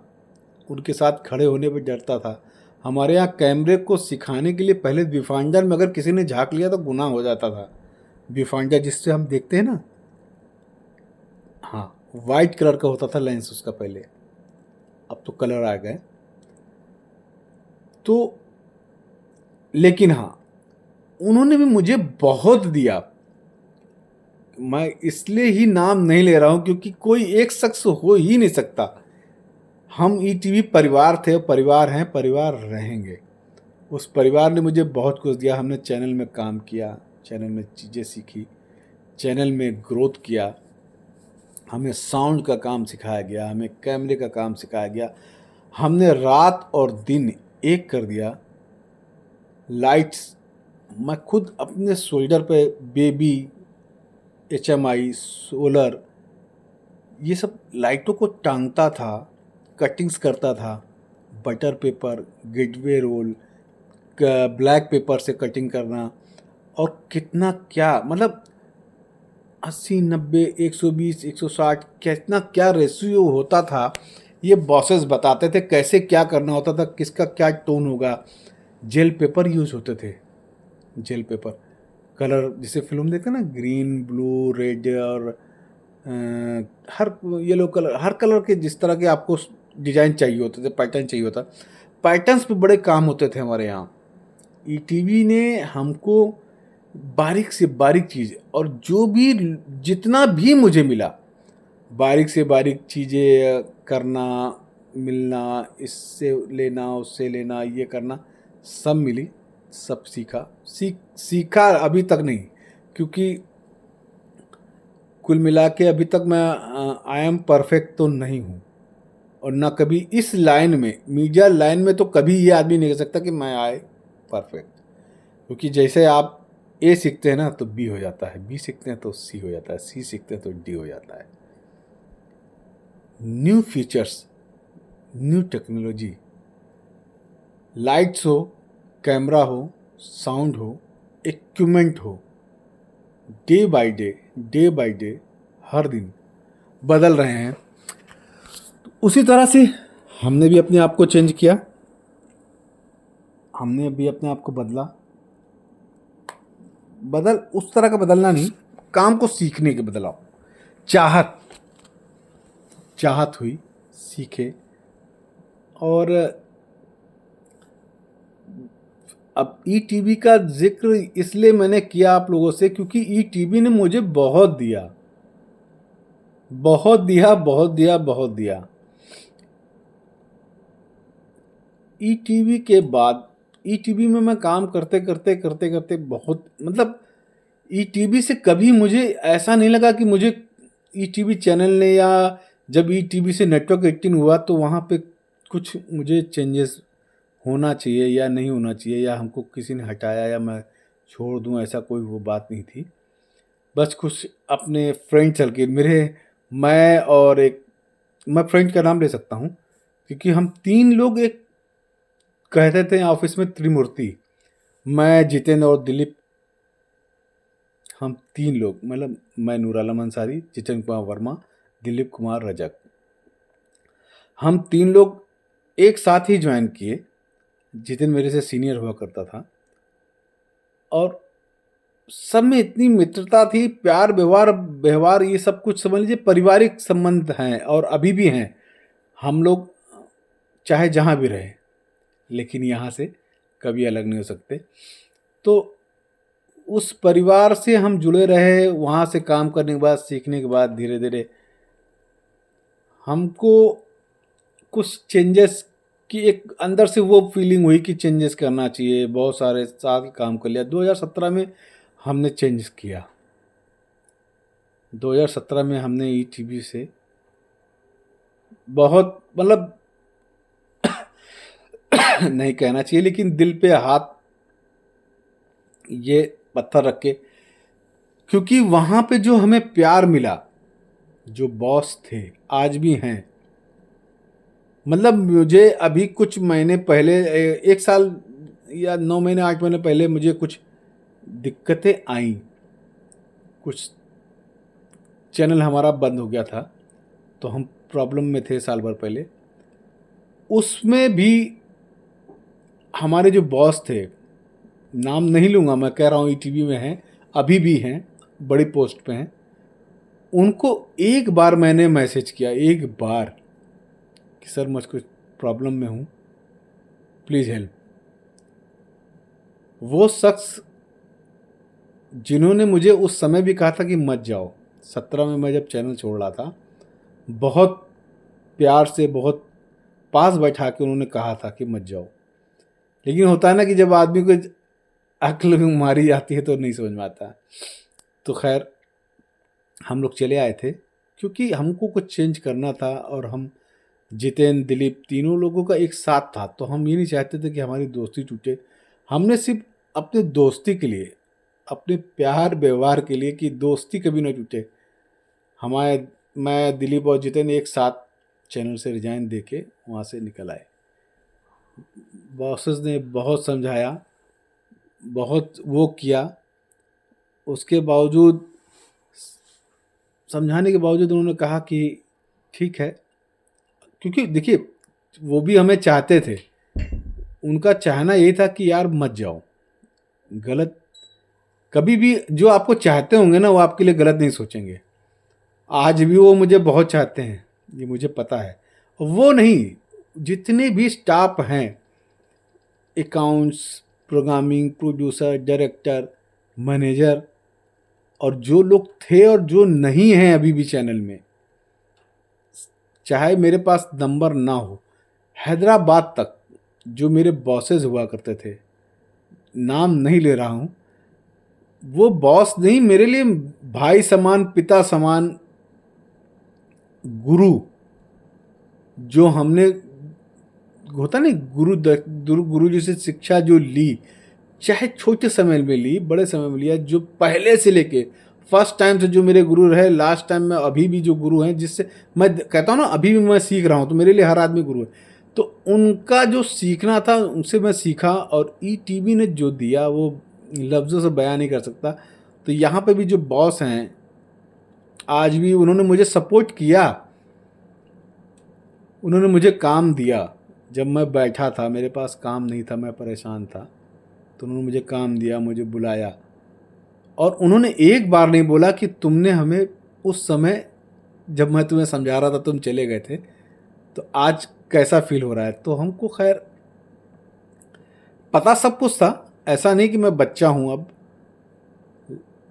उनके साथ खड़े होने पर डरता था। हमारे यहाँ कैमरे को सिखाने के लिए पहले व्यूफाइंडर में अगर किसी ने झाँक लिया तो गुनाह हो जाता था। व्यूफाइंडर जिससे हम देखते हैं ना, हाँ, वाइट कलर का होता था लेंस उसका पहले, अब तो कलर आ गए। तो लेकिन हाँ, उन्होंने भी मुझे बहुत दिया। मैं इसलिए ही नाम नहीं ले रहा हूँ क्योंकि कोई एक शख्स हो ही नहीं सकता। हम ईटीवी परिवार थे, परिवार हैं, परिवार रहेंगे। उस परिवार ने मुझे बहुत कुछ दिया। हमने चैनल में काम किया, चैनल में चीज़ें सीखी, चैनल में ग्रोथ किया। हमें साउंड का काम सिखाया गया, हमें कैमरे का काम सिखाया गया। हमने रात और दिन एक कर दिया। लाइट्स मैं खुद अपने शोल्डर पे बेबी, एचएमआई, सोलर, ये सब लाइटों को टांगता था, कटिंग्स करता था। Butter paper, gateway roll, black paper से कटिंग करना, और कितना क्या, मतलब 80, 90, 120, 160, कितना क्या रेशियो होता था। ये बॉसेस बताते थे कैसे क्या करना होता था, किसका क्या टोन होगा। जेल पेपर यूज होते थे, जेल पेपर कलर, जिसे फिल्म देखते हैं ना, ग्रीन, ब्लू, रेड, और हर येलो कलर, हर कलर के जिस तरह के आपको डिजाइन चाहिए होते थे, पैटर्न चाहिए होता, पैटर्न्स पे बड़े काम होते थे हमारे यहाँ। ईटीवी ने हमको बारीक से बारीक चीज़, और जो भी जितना भी मुझे मिला, बारीक से बारीक चीज़ें करना, मिलना, इससे लेना, उससे लेना, ये करना, सब मिली, सब सीखा अभी तक नहीं, क्योंकि कुल मिला के अभी तक मैं आई एम परफेक्ट तो नहीं हूँ। और ना कभी इस लाइन में, मीडिया लाइन में, तो कभी ये आदमी नहीं कह सकता कि मैं आए परफेक्ट। क्योंकि जैसे आप ए सीखते हैं ना तो बी हो जाता है, बी सीखते हैं तो सी हो जाता है, सी सीखते हैं तो डी हो जाता है। New features, new technology, lights हो, कैमरा हो, साउंड हो, इक्विपमेंट हो, डे बाय डे हर दिन बदल रहे हैं। उसी तरह से हमने भी अपने आप को चेंज किया, हमने भी अपने आप को बदल उस तरह का बदलना नहीं, काम को सीखने के बदलाव, चाहत हुई, सीखे। और अब ईटीवी का जिक्र इसलिए मैंने किया आप लोगों से क्योंकि ईटीवी ने मुझे बहुत दिया, बहुत दिया, बहुत दिया, बहुत दिया। ईटीवी के बाद, ईटीवी में मैं काम करते करते बहुत, मतलब ईटीवी से कभी मुझे ऐसा नहीं लगा कि मुझे ईटीवी चैनल ने, या जब ईटीवी से नेटवर्क 18 हुआ तो वहाँ पे कुछ मुझे चेंजेस होना चाहिए या नहीं होना चाहिए, या हमको किसी ने हटाया या मैं छोड़ दूँ, ऐसा कोई वो बात नहीं थी। बस कुछ अपने फ्रेंड सर्किल, मैं और एक, मैं फ्रेंड का नाम ले सकता हूँ क्योंकि हम 3 लोग एक कहते थे ऑफिस में, त्रिमूर्ति, मैं, जितेंद्र और दिलीप। हम 3 लोग, मतलब मैं नूर आलम अंसारी, जितेंद्र कुमार वर्मा, दिलीप कुमार रजक, हम 3 लोग एक साथ ही ज्वाइन किए। जितेंद्र मेरे से सीनियर हुआ करता था, और सब में इतनी मित्रता थी, प्यार, व्यवहार, ये सब कुछ समझ लीजिए पारिवारिक संबंध हैं और अभी भी हैं। हम लोग चाहे जहाँ भी रहे, लेकिन यहाँ से कभी अलग नहीं हो सकते। तो उस परिवार से हम जुड़े रहे, वहाँ से काम करने के बाद, सीखने के बाद, धीरे धीरे हमको कुछ चेंजेस की एक अंदर से वो फीलिंग हुई कि चेंजेस करना चाहिए। बहुत सारे साल काम कर लिया। 2017 में हमने चेंज किया। 2017 में हमने ईटीवी से बहुत, मतलब नहीं कहना चाहिए, लेकिन दिल पे हाथ ये पत्थर रख के, क्योंकि वहाँ पे जो हमें प्यार मिला, जो बॉस थे आज भी हैं। मतलब मुझे अभी कुछ महीने पहले, 1 साल या 9 महीने, 8 महीने पहले मुझे कुछ दिक्कतें आई। कुछ चैनल हमारा बंद हो गया था, तो हम प्रॉब्लम में थे साल भर पहले। उसमें भी हमारे जो बॉस थे, नाम नहीं लूँगा, मैं कह रहा हूँ ईटीवी में हैं, अभी भी हैं, बड़ी पोस्ट पे हैं, उनको एक बार मैंने मैसेज किया, एक बार, कि सर मुझ कुछ प्रॉब्लम में हूँ, प्लीज़ हेल्प। वो शख्स जिन्होंने मुझे उस समय भी कहा था कि मत जाओ, 17 में मैं जब चैनल छोड़ रहा था, बहुत प्यार से, बहुत पास बैठा के उन्होंने कहा था कि मत जाओ। लेकिन होता है ना कि जब आदमी को अक्ल मारी जाती है तो नहीं समझ में आता। तो खैर हम लोग चले आए थे, क्योंकि हमको कुछ चेंज करना था, और हम जितेंद्र, दिलीप, तीनों लोगों का एक साथ था, तो हम ये नहीं चाहते थे कि हमारी दोस्ती टूटे। हमने सिर्फ अपने दोस्ती के लिए, अपने प्यार व्यवहार के लिए, कि दोस्ती कभी ना टूटे, हमारे मैं, दिलीप और जितेंद्र एक साथ चैनल से रिजाइन दे के वहाँ से निकल आए। बॉसेस ने बहुत समझाया, बहुत वो किया, उसके बावजूद, समझाने के बावजूद उन्होंने कहा कि ठीक है, क्योंकि देखिए वो भी हमें चाहते थे, उनका चाहना ये था कि यार मत जाओ, गलत, कभी भी जो आपको चाहते होंगे ना वो आपके लिए गलत नहीं सोचेंगे। आज भी वो मुझे बहुत चाहते हैं, ये मुझे पता है। वो नहीं, जितने भी स्टाफ हैं, accounts, programming, producer, director, manager, और जो लोग थे और जो नहीं हैं अभी भी चैनल में, चाहे मेरे पास नंबर ना हो, हैदराबाद तक जो मेरे बॉसेस हुआ करते थे, नाम नहीं ले रहा हूँ, वो बॉस नहीं, मेरे लिए भाई समान, पिता समान, गुरु, जो हमने, होता नहीं, गुरु जी से शिक्षा जो ली, चाहे छोटे समय में ली, बड़े समय में लिया, जो पहले से लेके फर्स्ट टाइम से जो मेरे गुरु रहे, लास्ट टाइम में अभी भी जो गुरु हैं, जिससे मैं कहता हूँ ना अभी भी मैं सीख रहा हूँ, तो मेरे लिए हर आदमी गुरु है। तो उनका जो सीखना था उनसे मैं सीखा, और ईटीवी ने जो दिया वो लफ्ज़ों से बयान नहीं कर सकता। तो यहाँ पे भी जो बॉस हैं, आज भी उन्होंने मुझे सपोर्ट किया, उन्होंने मुझे काम दिया। जब मैं बैठा था, मेरे पास काम नहीं था, मैं परेशान था, तो उन्होंने मुझे काम दिया, मुझे बुलाया, और उन्होंने एक बार नहीं बोला कि तुमने हमें उस समय, जब मैं तुम्हें समझा रहा था तुम चले गए थे, तो आज कैसा फील हो रहा है। तो हमको खैर पता सब कुछ था, ऐसा नहीं कि मैं बच्चा हूँ अब।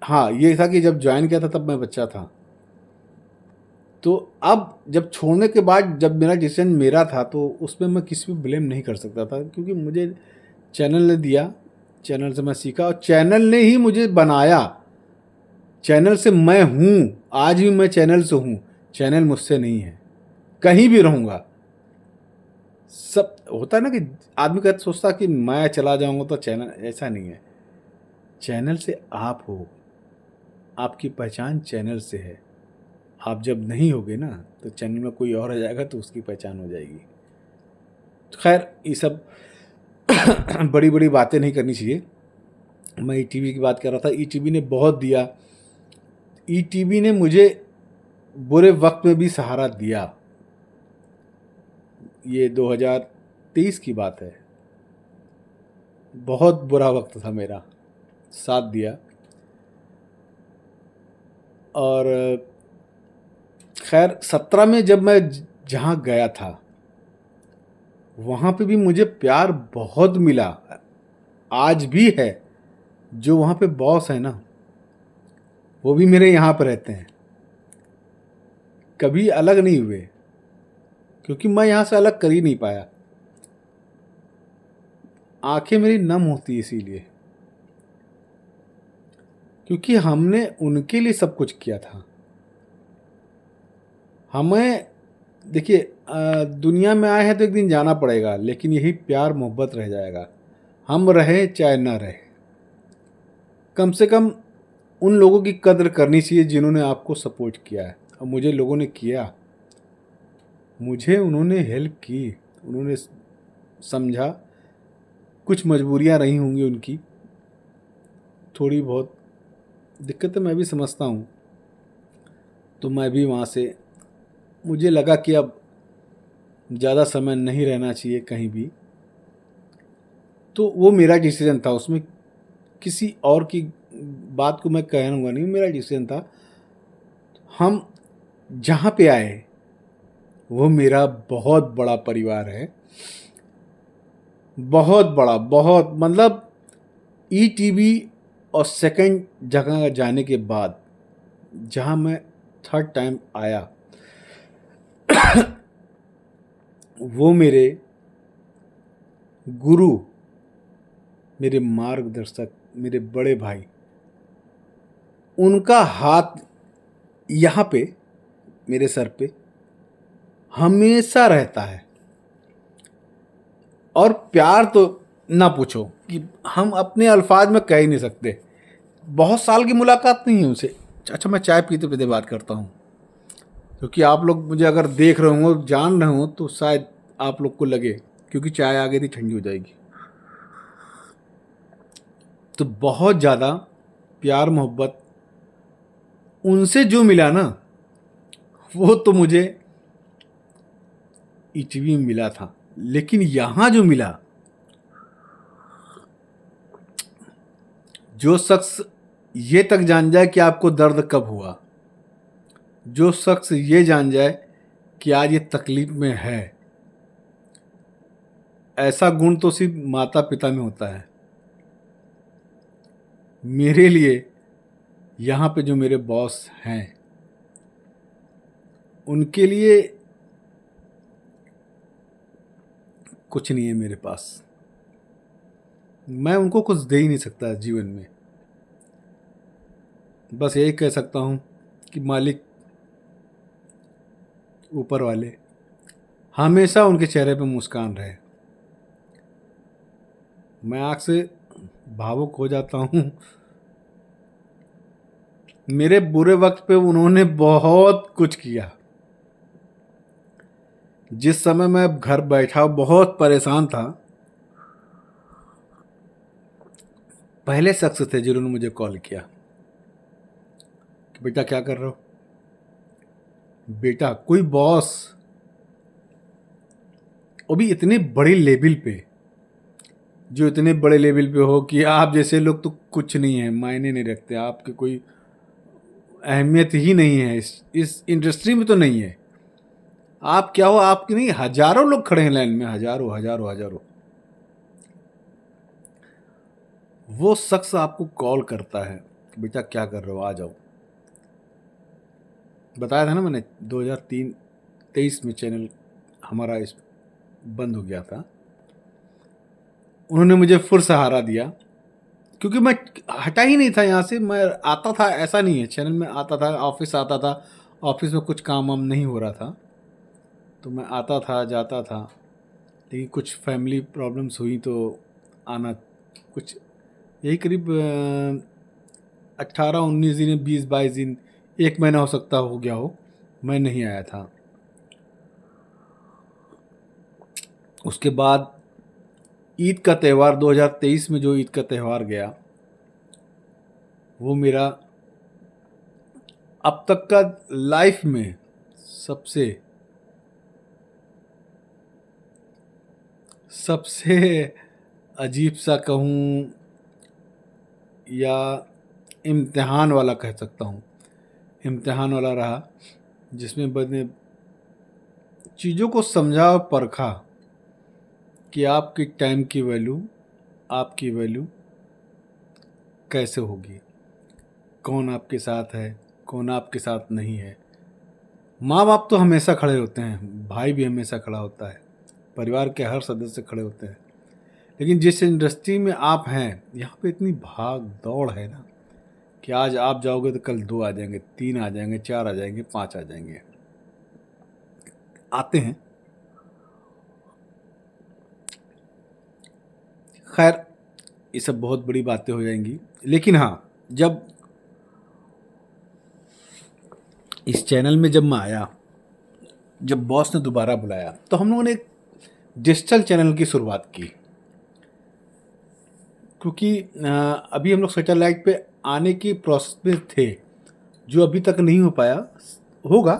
हाँ, ये था कि जब ज्वाइन किया था तब मैं बच्चा था। तो अब जब छोड़ने के बाद, जब मेरा डिसीजन मेरा था, तो उसमें मैं किसी भी ब्लेम नहीं कर सकता था, क्योंकि मुझे चैनल ने दिया, चैनल से मैं सीखा, और चैनल ने ही मुझे बनाया। चैनल से मैं हूँ, आज भी मैं चैनल से हूँ, चैनल मुझसे नहीं है, कहीं भी रहूँगा। सब होता है ना कि आदमी का सोचता कि मैं चला जाऊँगा तो चैनल, ऐसा नहीं है। चैनल से आप हो, आपकी पहचान चैनल से है। आप जब नहीं होगे ना, तो चैनल में कोई और आ जाएगा तो उसकी पहचान हो जाएगी। तो खैर ये सब बड़ी बड़ी बातें नहीं करनी चाहिए। मैं ईटीवी की बात कर रहा था, ईटीवी ने बहुत दिया, ईटीवी ने मुझे बुरे वक्त में भी सहारा दिया। ये 2023 की बात है, बहुत बुरा वक्त था मेरा, साथ दिया। और खैर 17 में जब मैं जहाँ गया था, वहाँ पे भी मुझे प्यार बहुत मिला, आज भी है। जो वहाँ पे बॉस है ना, वो भी मेरे यहाँ पर रहते हैं, कभी अलग नहीं हुए, क्योंकि मैं यहाँ से अलग कर ही नहीं पाया। आंखें मेरी नम होती इसीलिए, क्योंकि हमने उनके लिए सब कुछ किया था। हमें देखिए, दुनिया में आए हैं तो एक दिन जाना पड़ेगा, लेकिन यही प्यार मोहब्बत रह जाएगा, हम रहे चाहे ना रहे। कम से कम उन लोगों की कद्र करनी चाहिए जिन्होंने आपको सपोर्ट किया है। और मुझे लोगों ने किया, मुझे उन्होंने हेल्प की, उन्होंने समझा। कुछ मजबूरियां रही होंगी उनकी, थोड़ी बहुत दिक्कतें मैं भी समझता हूँ। तो मैं भी वहाँ से, मुझे लगा कि अब ज़्यादा समय नहीं रहना चाहिए कहीं भी। तो वो मेरा डिसीजन था, उसमें किसी और की बात को मैं कहूँगा नहीं, मेरा डिसीजन था। हम जहाँ पे आए वो मेरा बहुत बड़ा परिवार है, बहुत बड़ा, बहुत मतलब ईटीवी और सेकंड जगह जाने के बाद जहाँ मैं थर्ड टाइम आया, वो मेरे गुरु, मेरे मार्गदर्शक, मेरे बड़े भाई, उनका हाथ यहाँ पे मेरे सर पे हमेशा रहता है। और प्यार तो ना पूछो, कि हम अपने अल्फाज में कह ही नहीं सकते। बहुत साल की मुलाकात नहीं है उनसे। अच्छा, मैं चाय पीते पीते बात करता हूँ, क्योंकि आप लोग मुझे अगर देख रहे हो, जान रहे हो, तो शायद आप लोग को लगे, क्योंकि चाय आ गई थी, ठंडी हो जाएगी। तो बहुत ज़्यादा प्यार मोहब्बत उनसे जो मिला ना, वो तो मुझे ईटीवी में मिला था, लेकिन यहाँ जो मिला, जो शख्स ये तक जान जाए कि आपको दर्द कब हुआ, जो शख्स ये जान जाए कि आज ये तकलीफ में है, ऐसा गुण तो सिर्फ माता पिता में होता है। मेरे लिए यहाँ पे जो मेरे बॉस हैं, उनके लिए कुछ नहीं है मेरे पास। मैं उनको कुछ दे ही नहीं सकता जीवन में। बस यही कह सकता हूँ कि मालिक, ऊपर वाले, हमेशा उनके चेहरे पे मुस्कान रहे। मैं आँख से भावुक हो जाता हूँ। मेरे बुरे वक्त पे उन्होंने बहुत कुछ किया। जिस समय मैं घर बैठा बहुत परेशान था, पहले शख्स थे जिन्होंने मुझे कॉल किया कि बेटा क्या कर रहे हो। बेटा, कोई बॉस, वो भी इतने बड़े लेवल पे, जो इतने बड़े लेवल पे हो कि आप जैसे लोग तो कुछ नहीं है, मायने नहीं रखते, आपकी कोई अहमियत ही नहीं है, इस इंडस्ट्री में तो नहीं है। आप क्या हो, आपके नहीं, हजारों लोग खड़े हैं लाइन में, हजारों हजारों हजारों। वो शख्स आपको कॉल करता है कि बेटा क्या कर रहे हो, आ जाओ। बताया था ना मैंने, 2023 में चैनल हमारा इस बंद हो गया था। उन्होंने मुझे फिर सहारा दिया, क्योंकि मैं हटा ही नहीं था यहाँ से। मैं आता था, ऐसा नहीं है, चैनल में आता था, ऑफिस आता था, ऑफिस में कुछ काम वाम नहीं हो रहा था, तो मैं आता था, जाता था। लेकिन कुछ फैमिली प्रॉब्लम्स हुई तो आना, कुछ यही करीब 18-19 दिन, 20-22 दिन, 1 महीना हो सकता हो गया हो, मैं नहीं आया था। उसके बाद ईद का त्यौहार 2023 में, जो ईद का त्यौहार गया, वो मेरा अब तक का लाइफ में सबसे सबसे अजीब सा कहूँ या इम्तिहान वाला कह सकता हूँ, इम्तिहान वाला रहा, जिसमें मैंने चीज़ों को समझा और परखा कि आपकी टाइम की वैल्यू, आपकी वैल्यू कैसे होगी, कौन आपके साथ है, कौन आपके साथ नहीं है। माँ बाप तो हमेशा खड़े होते हैं, भाई भी हमेशा खड़ा होता है, परिवार के हर सदस्य खड़े होते हैं, लेकिन जिस इंडस्ट्री में आप हैं, यहाँ पे इतनी भाग दौड़ है ना, कि आज आप जाओगे तो कल 2 आ जाएंगे, 3 आ जाएंगे, 4 आ जाएंगे, 5 आ जाएंगे, आते हैं। खैर, ये सब बहुत बड़ी बातें हो जाएंगी, लेकिन हाँ, जब इस चैनल में जब मैं आया, जब बॉस ने दोबारा बुलाया, तो हम लोगों ने एक डिजिटल चैनल की शुरुआत की, क्योंकि अभी हम लोग सैटेलाइट पे आने की प्रोसेस में थे, जो अभी तक नहीं हो पाया, होगा,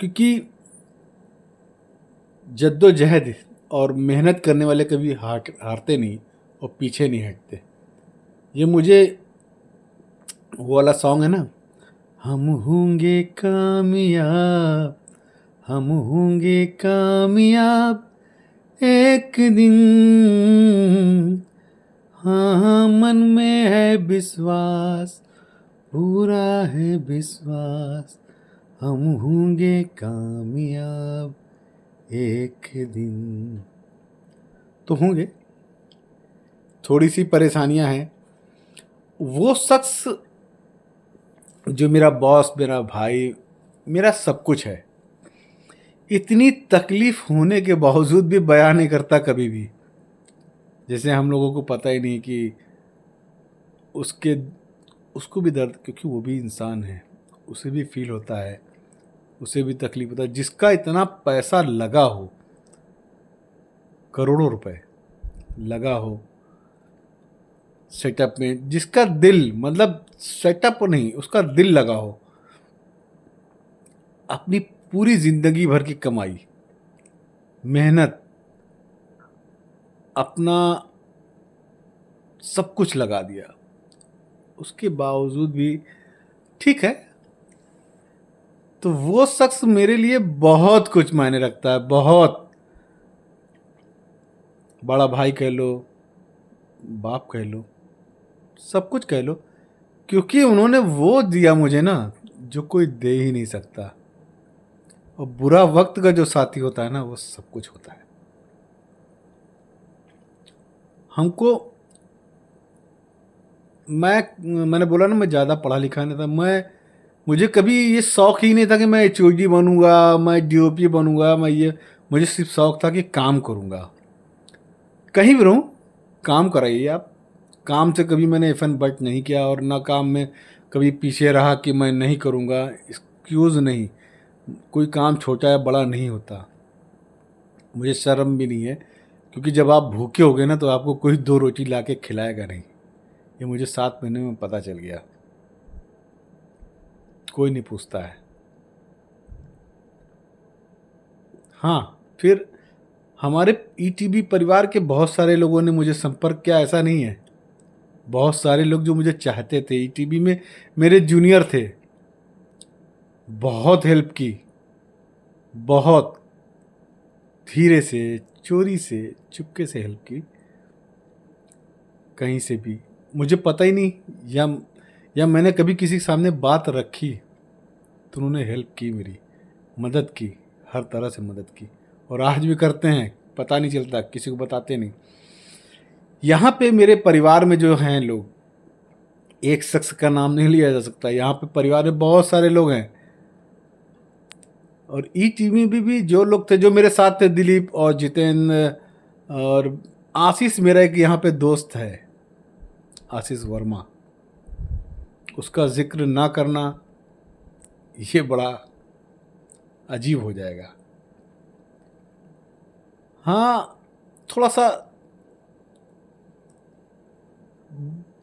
क्योंकि जद्दोजहद और मेहनत करने वाले कभी हारते नहीं और पीछे नहीं हटते। ये मुझे वो वाला सॉन्ग है ना, हम होंगे कामयाब, हम होंगे कामयाब एक दिन, हाँ हाँ मन में है विश्वास, पूरा है विश्वास, हम होंगे कामयाब एक दिन। तो होंगे, थोड़ी सी परेशानियां हैं। वो शख्स जो मेरा बॉस, मेरा भाई, मेरा सब कुछ है, इतनी तकलीफ होने के बावजूद भी बयान नहीं करता कभी भी। जैसे हम लोगों को पता ही नहीं कि उसके उसको भी दर्द, क्योंकि वो भी इंसान है, उसे भी फील होता है, उसे भी तकलीफ होता है। जिसका इतना पैसा लगा हो, करोड़ों रुपए लगा हो सेटअप में, जिसका दिल, मतलब सेटअप नहीं, उसका दिल लगा हो, अपनी पूरी जिंदगी भर की कमाई, मेहनत, अपना सब कुछ लगा दिया, उसके बावजूद भी ठीक है, तो वो शख्स मेरे लिए बहुत कुछ मायने रखता है। बहुत, बड़ा भाई कह लो, बाप कह लो, सब कुछ कह लो, क्योंकि उन्होंने वो दिया मुझे ना जो कोई दे ही नहीं सकता। और बुरा वक्त का जो साथी होता है ना, वो सब कुछ होता है। हमको, मैंने बोला ना, मैं ज़्यादा पढ़ा लिखा नहीं था। मुझे कभी ये शौक ही नहीं था कि मैं एचओडी बनूंगा, मैं डीओपी बनूंगा, मैं ये, मुझे सिर्फ शौक था कि काम करूंगा, कहीं भी रहूं, काम कराइए आप। काम से कभी मैंने एफन बट नहीं किया, और ना काम में कभी पीछे रहा कि मैं नहीं करूंगा, एक्सक्यूज़ नहीं। कोई काम छोटा या बड़ा नहीं होता, मुझे शर्म भी नहीं है, क्योंकि जब आप भूखे हो गए ना, तो आपको कोई दो रोटी ला के खिलाएगा नहीं। ये मुझे 7 महीने में पता चल गया, कोई नहीं पूछता है। हाँ, फिर हमारे ईटीबी परिवार के बहुत सारे लोगों ने मुझे संपर्क किया, ऐसा नहीं है। बहुत सारे लोग जो मुझे चाहते थे, ईटीबी में मेरे जूनियर थे, बहुत हेल्प की, बहुत धीरे से, चोरी से, चुपके से हेल्प की, कहीं से भी मुझे पता ही नहीं, या मैंने कभी किसी के सामने बात रखी तो उन्होंने हेल्प की, मेरी मदद की, हर तरह से मदद की, और आज भी करते हैं। पता नहीं चलता, किसी को बताते नहीं। यहाँ पे मेरे परिवार में जो हैं लोग, एक शख्स का नाम नहीं लिया जा सकता, यहाँ पे परिवार में बहुत सारे लोग हैं। और ई टीवी में भी जो लोग थे, जो मेरे साथ थे, दिलीप और जितेंद्र और आशीष, मेरा एक यहाँ पे दोस्त है, आशीष वर्मा, उसका जिक्र ना करना ये बड़ा अजीब हो जाएगा। हाँ, थोड़ा सा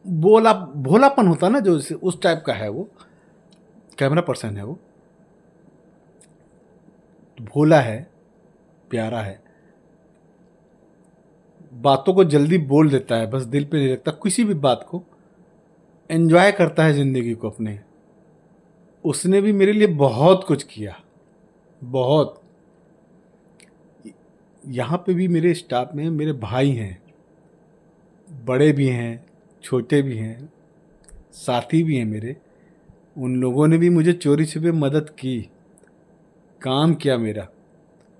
भोलापन होता ना, जो उस टाइप का है वो, कैमरा पर्सन है वो, भोला है, प्यारा है, बातों को जल्दी बोल देता है, बस दिल पे नहीं रखता किसी भी बात को, एंजॉय करता है ज़िंदगी को अपने। उसने भी मेरे लिए बहुत कुछ किया, बहुत। यहाँ पे भी मेरे स्टाफ में मेरे भाई हैं, बड़े भी हैं, छोटे भी हैं, साथी भी हैं मेरे। उन लोगों ने भी मुझे चोरी छिपे मदद की, काम किया मेरा,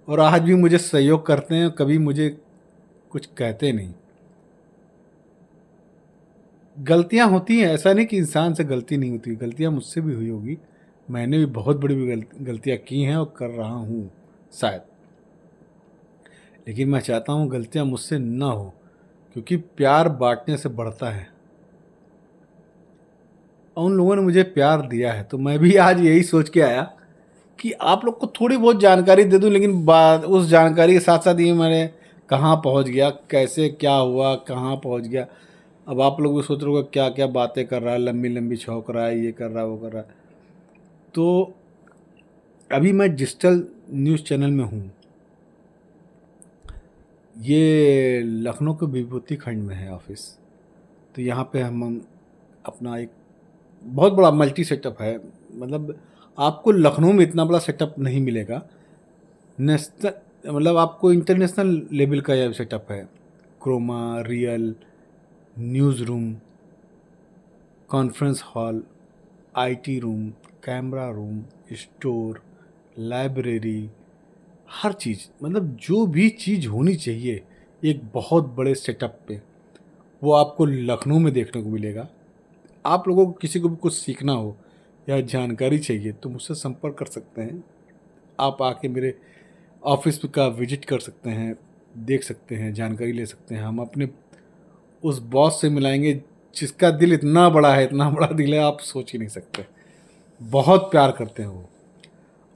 और आज भी मुझे सहयोग करते हैं, कभी मुझे कुछ कहते नहीं। गलतियां होती हैं, ऐसा नहीं कि इंसान से गलती नहीं होती, गलतियां मुझसे भी हुई होगी, मैंने भी बहुत बड़ी गलतियां की हैं और कर रहा हूँ शायद, लेकिन मैं चाहता हूँ गलतियां मुझसे ना हो, क्योंकि प्यार बांटने से बढ़ता है। और उन लोगों ने मुझे प्यार दिया है, तो मैं भी आज यही सोच के आया कि आप लोग को थोड़ी बहुत जानकारी दे दूं, लेकिन बात उस जानकारी के साथ साथ ये मैंने कहाँ पहुँच गया, कैसे क्या हुआ, कहाँ पहुँच गया। अब आप लोग भी सोच रहे हो क्या क्या बातें कर रहा है, लंबी लंबी छौंक रहा है, ये कर रहा है, वो कर रहा है। तो अभी मैं डिजिटल न्यूज़ चैनल में हूँ, ये लखनऊ के विभूति खंड में है ऑफिस। तो यहाँ पे हम अपना एक बहुत बड़ा मल्टी सेटअप है। मतलब आपको लखनऊ में इतना बड़ा सेटअप नहीं मिलेगा। नेशनल मतलब आपको इंटरनेशनल लेवल का यह सेटअप है। Chroma, real, news room, conference hall, IT room, camera room, store, library, हर चीज़, मतलब जो भी चीज़ होनी चाहिए एक बहुत बड़े सेटअप पे, वो आपको लखनऊ में देखने को मिलेगा। आप लोगों को किसी को भी कुछ सीखना हो या जानकारी चाहिए तो मुझसे संपर्क कर सकते हैं। आप आके मेरे ऑफिस का विजिट कर सकते हैं, देख सकते हैं, जानकारी ले सकते हैं। हम अपने उस बॉस से मिलाएंगे जिसका दिल इतना बड़ा है, इतना बड़ा दिल है, आप सोच ही नहीं सकते। बहुत प्यार करते हैं वो,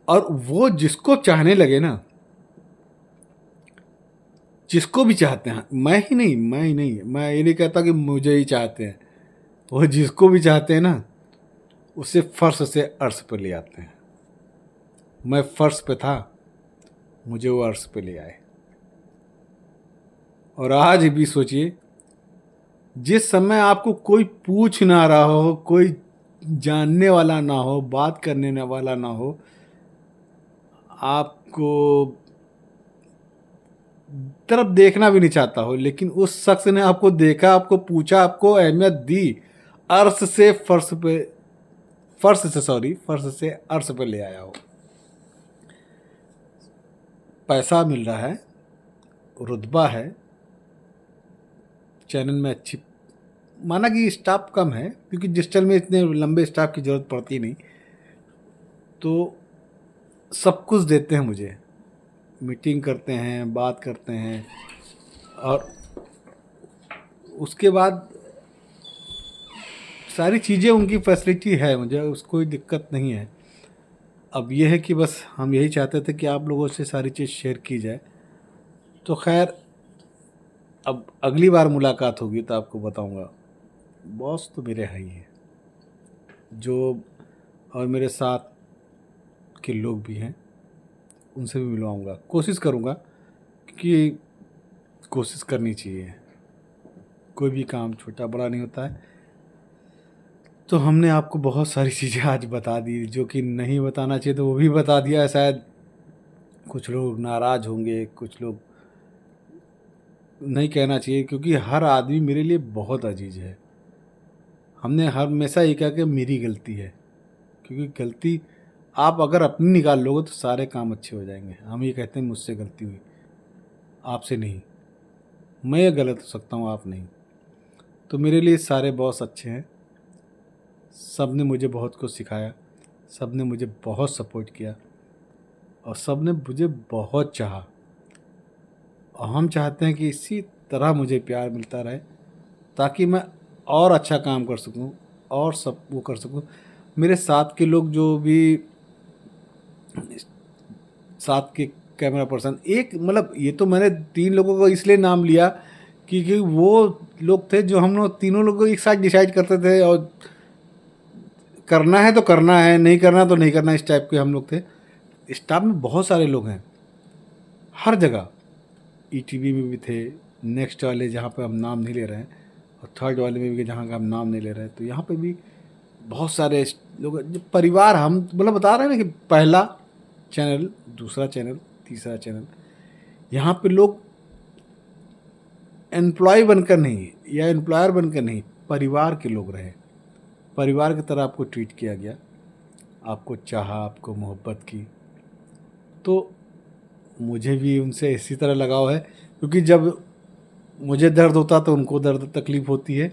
और वो जिसको चाहने लगे ना, जिसको भी चाहते हैं, मैं ही नहीं, मैं ये नहीं कहता कि मुझे ही चाहते हैं, वो जिसको भी चाहते हैं ना, उसे फर्श से अर्श पे ले आते हैं। मैं फर्श पे था, मुझे वो अर्श पे ले आए। और आज भी सोचिए, जिस समय आपको कोई पूछ ना रहा हो, कोई जानने वाला ना हो, बात करने वाला ना हो, आपको तरफ देखना भी नहीं चाहता हो, लेकिन उस शख्स ने आपको देखा, आपको पूछा, आपको अहमियत दी, अर्श से फर्श पे, फर्श से अर्श पे ले आया हो। पैसा मिल रहा है, रुतबा है, चैनल में अच्छी, माना कि स्टाफ कम है क्योंकि डिजिटल में इतने लंबे स्टाफ की ज़रूरत पड़ती नहीं, तो सब कुछ देते हैं मुझे, मीटिंग करते हैं, बात करते हैं, और उसके बाद सारी चीज़ें उनकी फैसिलिटी है, मुझे उसको कोई दिक्कत नहीं है। अब यह है कि बस हम यही चाहते थे कि आप लोगों से सारी चीज़ शेयर की जाए। तो खैर, अब अगली बार मुलाकात होगी तो आपको बताऊंगा। बॉस तो मेरे है ही है, जो और मेरे साथ के लोग भी हैं उनसे भी मिलवाऊंगा, कोशिश करूंगा, क्योंकि कोशिश करनी चाहिए। कोई भी काम छोटा बड़ा नहीं होता है। तो हमने आपको बहुत सारी चीज़ें आज बता दी, जो कि नहीं बताना चाहिए तो वो भी बता दिया। शायद कुछ लोग नाराज़ होंगे, कुछ लोग नहीं कहना चाहिए, क्योंकि हर आदमी मेरे लिए बहुत अजीज है। हमने हर हमेशा ये कहा कि मेरी गलती है, क्योंकि गलती आप अगर अपनी निकाल लोगे तो सारे काम अच्छे हो जाएंगे। हम ये कहते हैं मुझसे गलती हुई, आपसे नहीं। मैं गलत हो सकता हूँ, आप नहीं। तो मेरे लिए सारे बॉस अच्छे हैं। सब ने मुझे बहुत कुछ सिखाया, सब ने मुझे बहुत सपोर्ट किया, और सब ने मुझे बहुत चाहा। और हम चाहते हैं कि इसी तरह मुझे प्यार मिलता रहे, ताकि मैं और अच्छा काम कर सकूं और सब वो कर सकूं। मेरे साथ के लोग जो भी साथ के कैमरा पर्सन, एक मतलब ये तो मैंने 3 लोगों को इसलिए नाम लिया क्योंकि वो लोग थे जो हम लोग तीनों लोग एक साथ डिसाइड करते थे, और करना है तो करना है, नहीं करना तो नहीं करना, इस टाइप के हम लोग थे। स्टाफ में बहुत सारे लोग हैं हर जगह। ईटीवी में भी थे, नेक्स्ट वाले जहाँ पे हम नाम नहीं ले रहे हैं, और थर्ड वाले में भी जहाँ का हम नाम नहीं ले रहे हैं, तो यहाँ पे भी बहुत सारे लोग जो परिवार, हम मतलब बता रहे हैं ना कि पहला चैनल, दूसरा चैनल, तीसरा चैनल, यहाँ पे लोग एम्प्लॉय बनकर नहीं या एम्प्लॉयर बनकर नहीं, परिवार के लोग रहे। परिवार की तरह आपको ट्रीट किया गया, आपको चाहा, आपको मोहब्बत की। तो मुझे भी उनसे इसी तरह लगाव है, क्योंकि जब मुझे दर्द होता तो उनको दर्द तकलीफ़ होती है।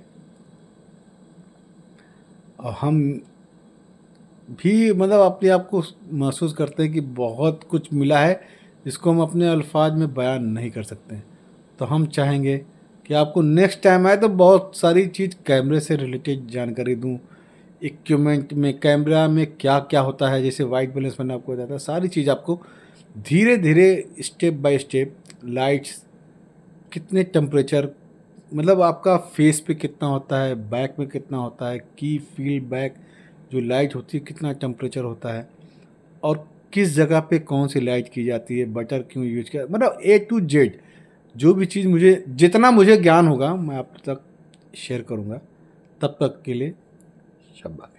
और हम भी मतलब अपने आप को महसूस करते हैं कि बहुत कुछ मिला है जिसको हम अपने अल्फाज में बयान नहीं कर सकते हैं। तो हम चाहेंगे कि आपको नेक्स्ट टाइम आए तो बहुत सारी चीज़ कैमरे से रिलेटेड जानकारी दूं। इक्विपमेंट में, कैमरा में क्या क्या होता है, जैसे वाइट बैलेंस मैंने आपको बताया था, सारी चीज़ आपको धीरे धीरे स्टेप बाय स्टेप, लाइट्स कितने टेम्परेचर, मतलब आपका फेस पे कितना होता है, बैक में कितना होता है, की फील्ड बैक जो लाइट होती है कितना टेम्परेचर होता है, और किस जगह पे कौन सी लाइट की जाती है, बटर क्यों यूज किया, मतलब A to Z जो भी चीज़ मुझे, जितना मुझे ज्ञान होगा मैं आप तक शेयर करूँगा। तब तक के लिए शब्बा खैर।